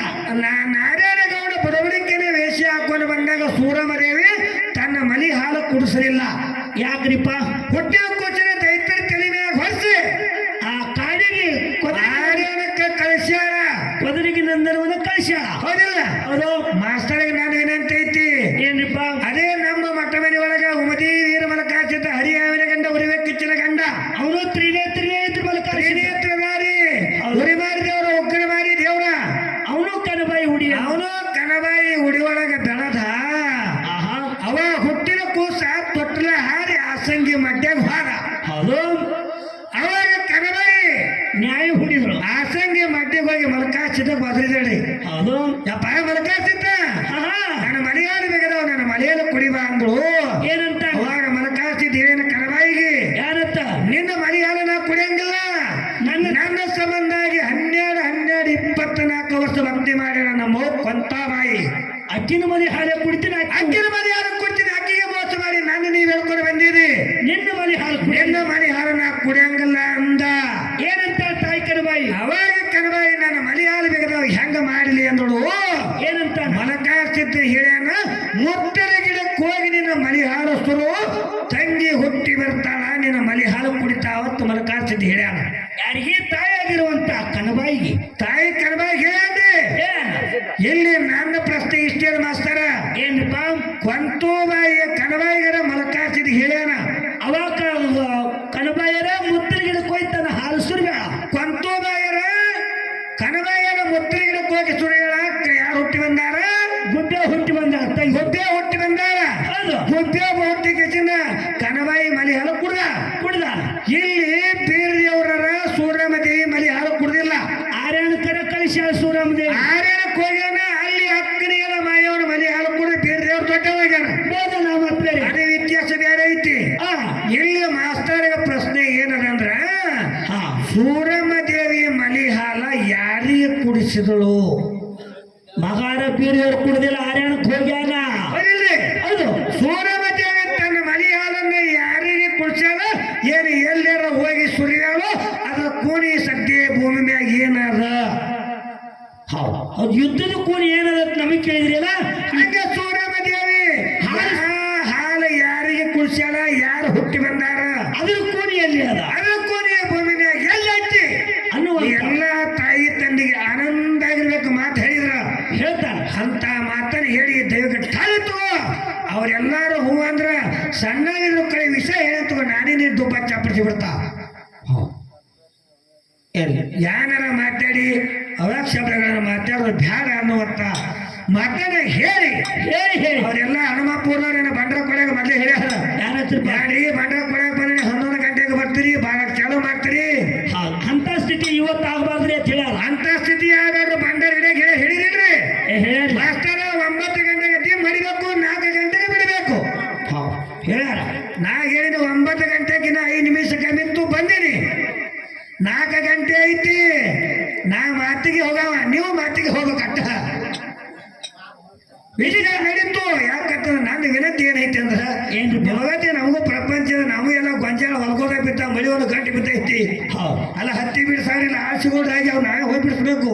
ನಾರಾಯಣಗೌಡ ಬಡವಳಿಕೆನೆ ವೇಷ ಹಾಕೊಂಡು ಬಂದಾಗ ಸೂರಮದೇವಿ ತನ್ನ ಮಲಿ ಹಾಲು ಕುಡಿಸಲಿಲ್ಲ. ಯಾಕ್ರಿಪ್ಪ ಹೊಟ್ಟೆ ಕೂಚಿನ ದೈತ್ಯರ ತಲೆ ಮ್ಯಾಗ ಹೊರಿಸಿ ಆ ಕಾಡಿಗೆ ಆರ್ಯನಕ್ಕೆ ಕಳಿಸ್ಯಾಳ. ಕೊದರಿಗೆ ನಂದನವನ್ನ ಕಳಿಸ್ಯಾಳ. ಹೌದಿಲ್ಲ ಹೌದು ಮಾಸ್ತರಿಗೆ ನಾನು ವಿನಂತಿ ಐತಿ. ಏನ್ರಿಪ್ಪ ಅದೇ ನಮ್ಮ ಮಠ ಮನೆ ಒಳಗ ಉಮದಿ ವೀರಮಲಕಾಚಿತ ಹರಿಯಾವಿನ ಗಂಡ ಉರಿವೆ ಕಿಚ್ಚಿನ ಗಂಡ ಅವನು ತ್ರಿನೇತ್ರಿ ಮಲಕ ತ್ರಿನೇತ್ರಧಾರಿ ಉರಿ ಮಾಡಿ ದೇವ್ರ ಉಗ್ರ ಮಾಡಿ ದೇವ್ರ ಅವನು ಕನಬಾಯಿ ಹುಡಿ. ಅವನು ಕನಬಾಯಿ ಉಡಿ ಒಳಗ ಬೆಳದ. ಅವ ಹುಟ್ಟಿನ ಕೂಸ ತೊಟ್ಟಲ ಹಾರಿ ಆಸಂಗಿ ಮಡ್ಯಾಗ ಹಾರ. ಹೌದು ಅವಾಗ ಕನಬಾಯಿ ನ್ಯಾಯ ಹುಡಿದ್ರು. ಆಸಂಗಿ ಮಡ್ಯಾಗ ಹೋಗಿ ಮಲಕಾಚಿತ ಬದ್ರಿದಳಿ. ಹೌದು ಯಪ್ಪ ಮಲಕಾಚಿತ ನನ್ನ ಮನೆಯಾಲ ಬೇಕದವ, ನನ್ನ ಮನೆಯಲ್ಲಿ ಕುಡಿಬಾ ಅಂದ್ರು. ಏನಂತ ಅವಾಗ ಮಲಕಾಚಿತ ಏನ ಕನಬಾಯಿಗೆ ಯಾರತ್ತ ನಿನ್ನ ಮನೆಯಾಲ ನಾ ಕುಡಿಯಂಗಿಲ್ಲ, ನನ್ನ ಸಂಬಂಧಾಗಿ 12-24 ವರ್ಷ ಭಕ್ತಿ ಮಾಡಿ ನಮ್ಮ ಕೊಂತಾಬಾಯಿ ಅಕ್ಕಿನ ಮನೆ ಹಾಲೆ ಕುಡಿತೀನಿ. ಅಕ್ಕಿನ ಮನೆ ಹಾಲು ಕೊಡ್ತೀನಿ. ಅಕ್ಕಿಗೆ ಮೋಸ ಮಾಡಿ ನನ್ನ ನೀವು ಹೇಳ್ಕೊಂಡು ಬಂದಿರಿ. ನಿನ್ನ ಮನೆ ಹಾಲು ನಿನ್ನ ಮನೆ ಹಾಲು ನಾ ಕುಡಿಯಂಗಿಲ್ಲ ಅಂದ. ಏನಂತ ತಾಯಿ ಕನಬಾಯಿ? ಅವಾಗ ಕನಬಾಯಿ ನನ್ನ ಮನೆ ಹಾಲು ಬೇಕಾದವ ಹೆಂಗ ಮಾಡಲಿ ಅಂದಳು. ಏನಂತ ಮಲಕಾಚಿತ್ತ ಹೇಳ್ಯಾನ, ಮುತ್ತಲ ಗಿಡಕ್ಕೆ ಹೋಗಿ ನಿನ್ನ ಮನೆ ಹಾಲು ಸುರು ತಂಗಿ ಹುಟ್ಟಿ ಬರ್ತಾಳ, ನಿನ್ನ ಮನೆ ಹಾಲು ಕುಡಿ ಹೇಳ್ಯಾನ. ಯಾರಿಗೆ ತಾಯಿಯಾಗಿರುವಂತ ಕನಬಾಯಿಗೆ ತಾಯಿ ಕನಬಾಯಿ ಹೇಳ್ಯಾನ್ರಿ. ಇಲ್ಲಿ ನನ್ನ ಪ್ರಶ್ನೆ ಇಷ್ಟೇ ಮಾಸ್ತರ, ಏನಪ್ಪ? ಕೊಂತೂಬಾಯಿ ಕನಬಾಯಿಗರ ಮಲಕಾಸಿದ್ ಹೇಳ್ಯಾನ. ಅವಾಗ ಕನಬಾಯರ ಮುತ್ತಿನ ಗಿಡಕ್ಕೆ ಹೋಯ್ತಾನ ಹಾರಿಸ್ರು ಬೇಡ. ಕೊಂತೂಬಾಯರ ಕನಬಾಯಿಯರ ಮುತ್ತಿನ ಗಿಡಕ್ಕೆ ಹೋಗಿ ಸುರಿಗಳ ಯಾರು ಹುಟ್ಟಿ ಬಂದಾರ? ಗುಡ್ಡೆ ಹುಟ್ಟಿ ಬಂದ ತಂಗಿ ಗುಬ್ಬೆ ಹುಟ್ಟಿ ಬಂದಾರ. ಹೌದು. ಗುಬ್ಬೆ ಹುಟ್ಟಿ ಕೆಚಿನ ಕನಬಾಯಿ ಮಲಿ ಹಾಲು ಕುಡ್ದ. ಇಲ್ಲಿ ಬೀರದೇವರ ಸೂರಮದೇವಿ ಮಲಿ ಹಾಲು ಕುಡ್ದಿಲ್ಲ. ಆರ್ಯಾಣಕರ ಕಳಿಸಿ ಸೂರಮದೇವಿ ಆರ್ಯನಕ್ಕೆ ಹೋಗ್ಯಾನ. ಅಲ್ಲಿ ಅಕ್ಕನಿಗೆಲ್ಲ ಮಾಯವನ ಮಲಿ ಹಾಲು ಕುಡಿದು ಬೀರದೇವ್ರ ದೊಡ್ಡವಾಗ್ಯಾನ. ಅದೇ ವ್ಯತ್ಯಾಸ ಬೇರೆ ಐತಿ. ಇಲ್ಲಿ ಮಾಸ್ತರ್ಗ ಪ್ರಶ್ನೆ ಏನದಂದ್ರ, ಸೂರಮದೇವಿ ಮಲಿ ಹಾಲ ಯಾರಿಗೆ ಕುಡಿಸಿದಳು? ಮಗಾರ ಬೀರಿಯವ್ರು ಕುಡ್ದಿಲ್ಲ, ಆರ್ಯಾಣಕ್ಕೆ ಹೋಗ್ಯಾನ. ಹೌದು. ಸೂರಮದೇವಿ ತನ್ನ ಮಲಿ ಹಾಲನ್ನ ಯಾರಿಗೆ ಕುಡಿಸ್ಯಾಳ? ಏನು ಎಲ್ಲಾರ ಹೋಗಿ ಸುರಿಯಾಳು ಅದ್ರ ಕೂನಿ ಸದ್ಯ ಭೂಮಿ ಮ್ಯಾಗ ಏನದ? ಹೌದು. ಯುದ್ಧದ ಕೂನಿ ಏನದ ನಮಗೆ ಕೇಳಿದ್ರಲ್ಲ. ಹಂಗ ಸೂರಮದೇವಿ ಹಾಲು ಯಾರಿಗೆ ಕುಡಿಸ್ಯಾಳ? ಯಾರು ಹುಟ್ಟಿ ಬಂದಾರ? ಅದ್ರ ಕೂನಿ ಎಲ್ಲಿ ಅದ? ಅದ್ರ ಕೂನಿಯ ಭೂಮಿ ಮ್ಯಾಗ ಎಲ್ಲೈತಿ ಅನ್ನುವ ಎಲ್ಲ ತಾಯಿ ತಂದೆಗೆ ಆನಂದ ಆಗಿರ್ಬೇಕು ಮಾತು ಹೇಳಿದ್ರ. ಹೇಳ್ತಾನೆ. ಅಂತ ಮಾತನ್ನ ಹೇಳಿ ದಯವಿಟ್ಟು ಕಾಲಿತ್ತು. ಅವ್ರೆಲ್ಲಾರು ಹೂ ಅಂದ್ರ ಸಣ್ಣಗಿದ್ರು ಕಡೆ ವಿಷಯ ಹೇಳಂತ ನಾನೇ ದುಬ್ಬ ಚಾಪಡಿಸಿ ಬಿಡ್ತಾ. ಯಾನಾರ ಮಾತಾಡಿ ಅವಾಗ ಶಬ್ದಗಳನ್ನ ಮಾತಾಡೋದು ಬ್ಯಾಡ ಅನ್ನುವಂತ ಮಾತನ್ನ ಹೇಳಿ ಅವರೆಲ್ಲ ಹನುಮಪೂರ್ಣ ಬಂಡ್ರ ಕೊಡಾಗ ಮೊದಲೇ ಹೇಳ್ಯಾರ. ಬ್ಯಾಡಿ ಬಂಡ್ರ ಕೊಡಾಗ ಬಂದ್ರೆ 11 ಗಂಟೆಗೆ ಬರ್ತೀರಿ, ಬಾಳಕ್ ಚಾಲು ಮಾಡ್ತೀರಿ. ಅಂತ ಸ್ಥಿತಿ ಇವತ್ತು ಆಗ್ಬಾರ್ದ್ರಿ ಅಂತ ಹೇಳ್ಯಾರ. ಅಂತ ಸ್ಥಿತಿ ಯಾವ್ದಾದ್ರು ಬಂಡರ್ ಹಿಡಿಯಾಗ ಹೇಳಿರಿಲ್ರಿ? ಮಾಸ್ತರ 9 ಗಂಟೆಗೆ ಮಡಿಬೇಕು, 4 ಗಂಟೆಗೆ ಬಿಡಬೇಕು ಹೇಳ್ಯಾರ. ನಾ ಹೇಳಿದ 9 ಗಂಟೆಗಿನ 5 ನಿಮಿಷ ಕಮ್ಮಿತ್ತು ಬಂದೀನಿ. 4 ಗಂಟೆ ಐತಿ. ನಾ ಮಾತಿಗೆ ಹೋಗವ, ನೀವು ಮಾತಿಗೆ ಹೋಗ್ಬೇಕಟ್ಟ. ವಿಷಯ ನಡೀತು. ಯಾಕಂತ ನನ್ನ ವಿನಂತಿ ಏನೈತಿ ಅಂದ್ರ, ನಿಮಗತ್ತೆ ನಮಗೂ ಪ್ರಪಂಚದ ನಾವು ಎಲ್ಲ ಗೊಂಜಾಳ ಹೊಲ್ಗೋದ ಬಿದ್ದ ಮಳಿ ಒಂದು ಗಂಟೆ ಬಿದ್ದೈತಿ. ಅಲ್ಲ ಹತ್ತಿ ಬಿಡ್ಸಾರಿಲ್ಲ ಆಸಿಗೋದಾಗಿ ಅವ್ ನಾವೇ ಹೋಗಿ ಬಿಡಿಸ್ಬೇಕು.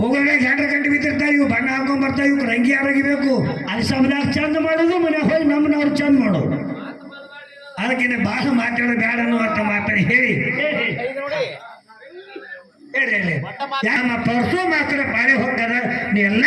ಹೋಗೋಣ 2 ಗಂಟೆ ಬಿದ್ದಿರ್ತಾರೆ. ಇವು ಬಣ್ಣ ಹಾಕೊಂಡ್ ಬರ್ತಾವ, ಇವ್ ರಂಗಿ ಆರೋಗಿಬೇಕು. ಅಲ್ಲಿ ಸಮದಾಗ ಚಂದ ಮಾಡೋದು, ಮನೆ ಹೋಗಿ ನಮ್ಮನವ್ರು ಚಂದ ಮಾಡೋದು. ಅದಕ್ಕೆ ಭಾಳ ಮಾತಾಡೋದು ಬೇಡ ಅನ್ನುವಂತ ಮಾತನ್ನ ಹೇಳಿ ನಮ್ಮ ಪರ್ಸು ಮಾತ್ರ ಬಾಳೆ ಹೋಗ್ತಾರ. ನೀ ಎಲ್ಲ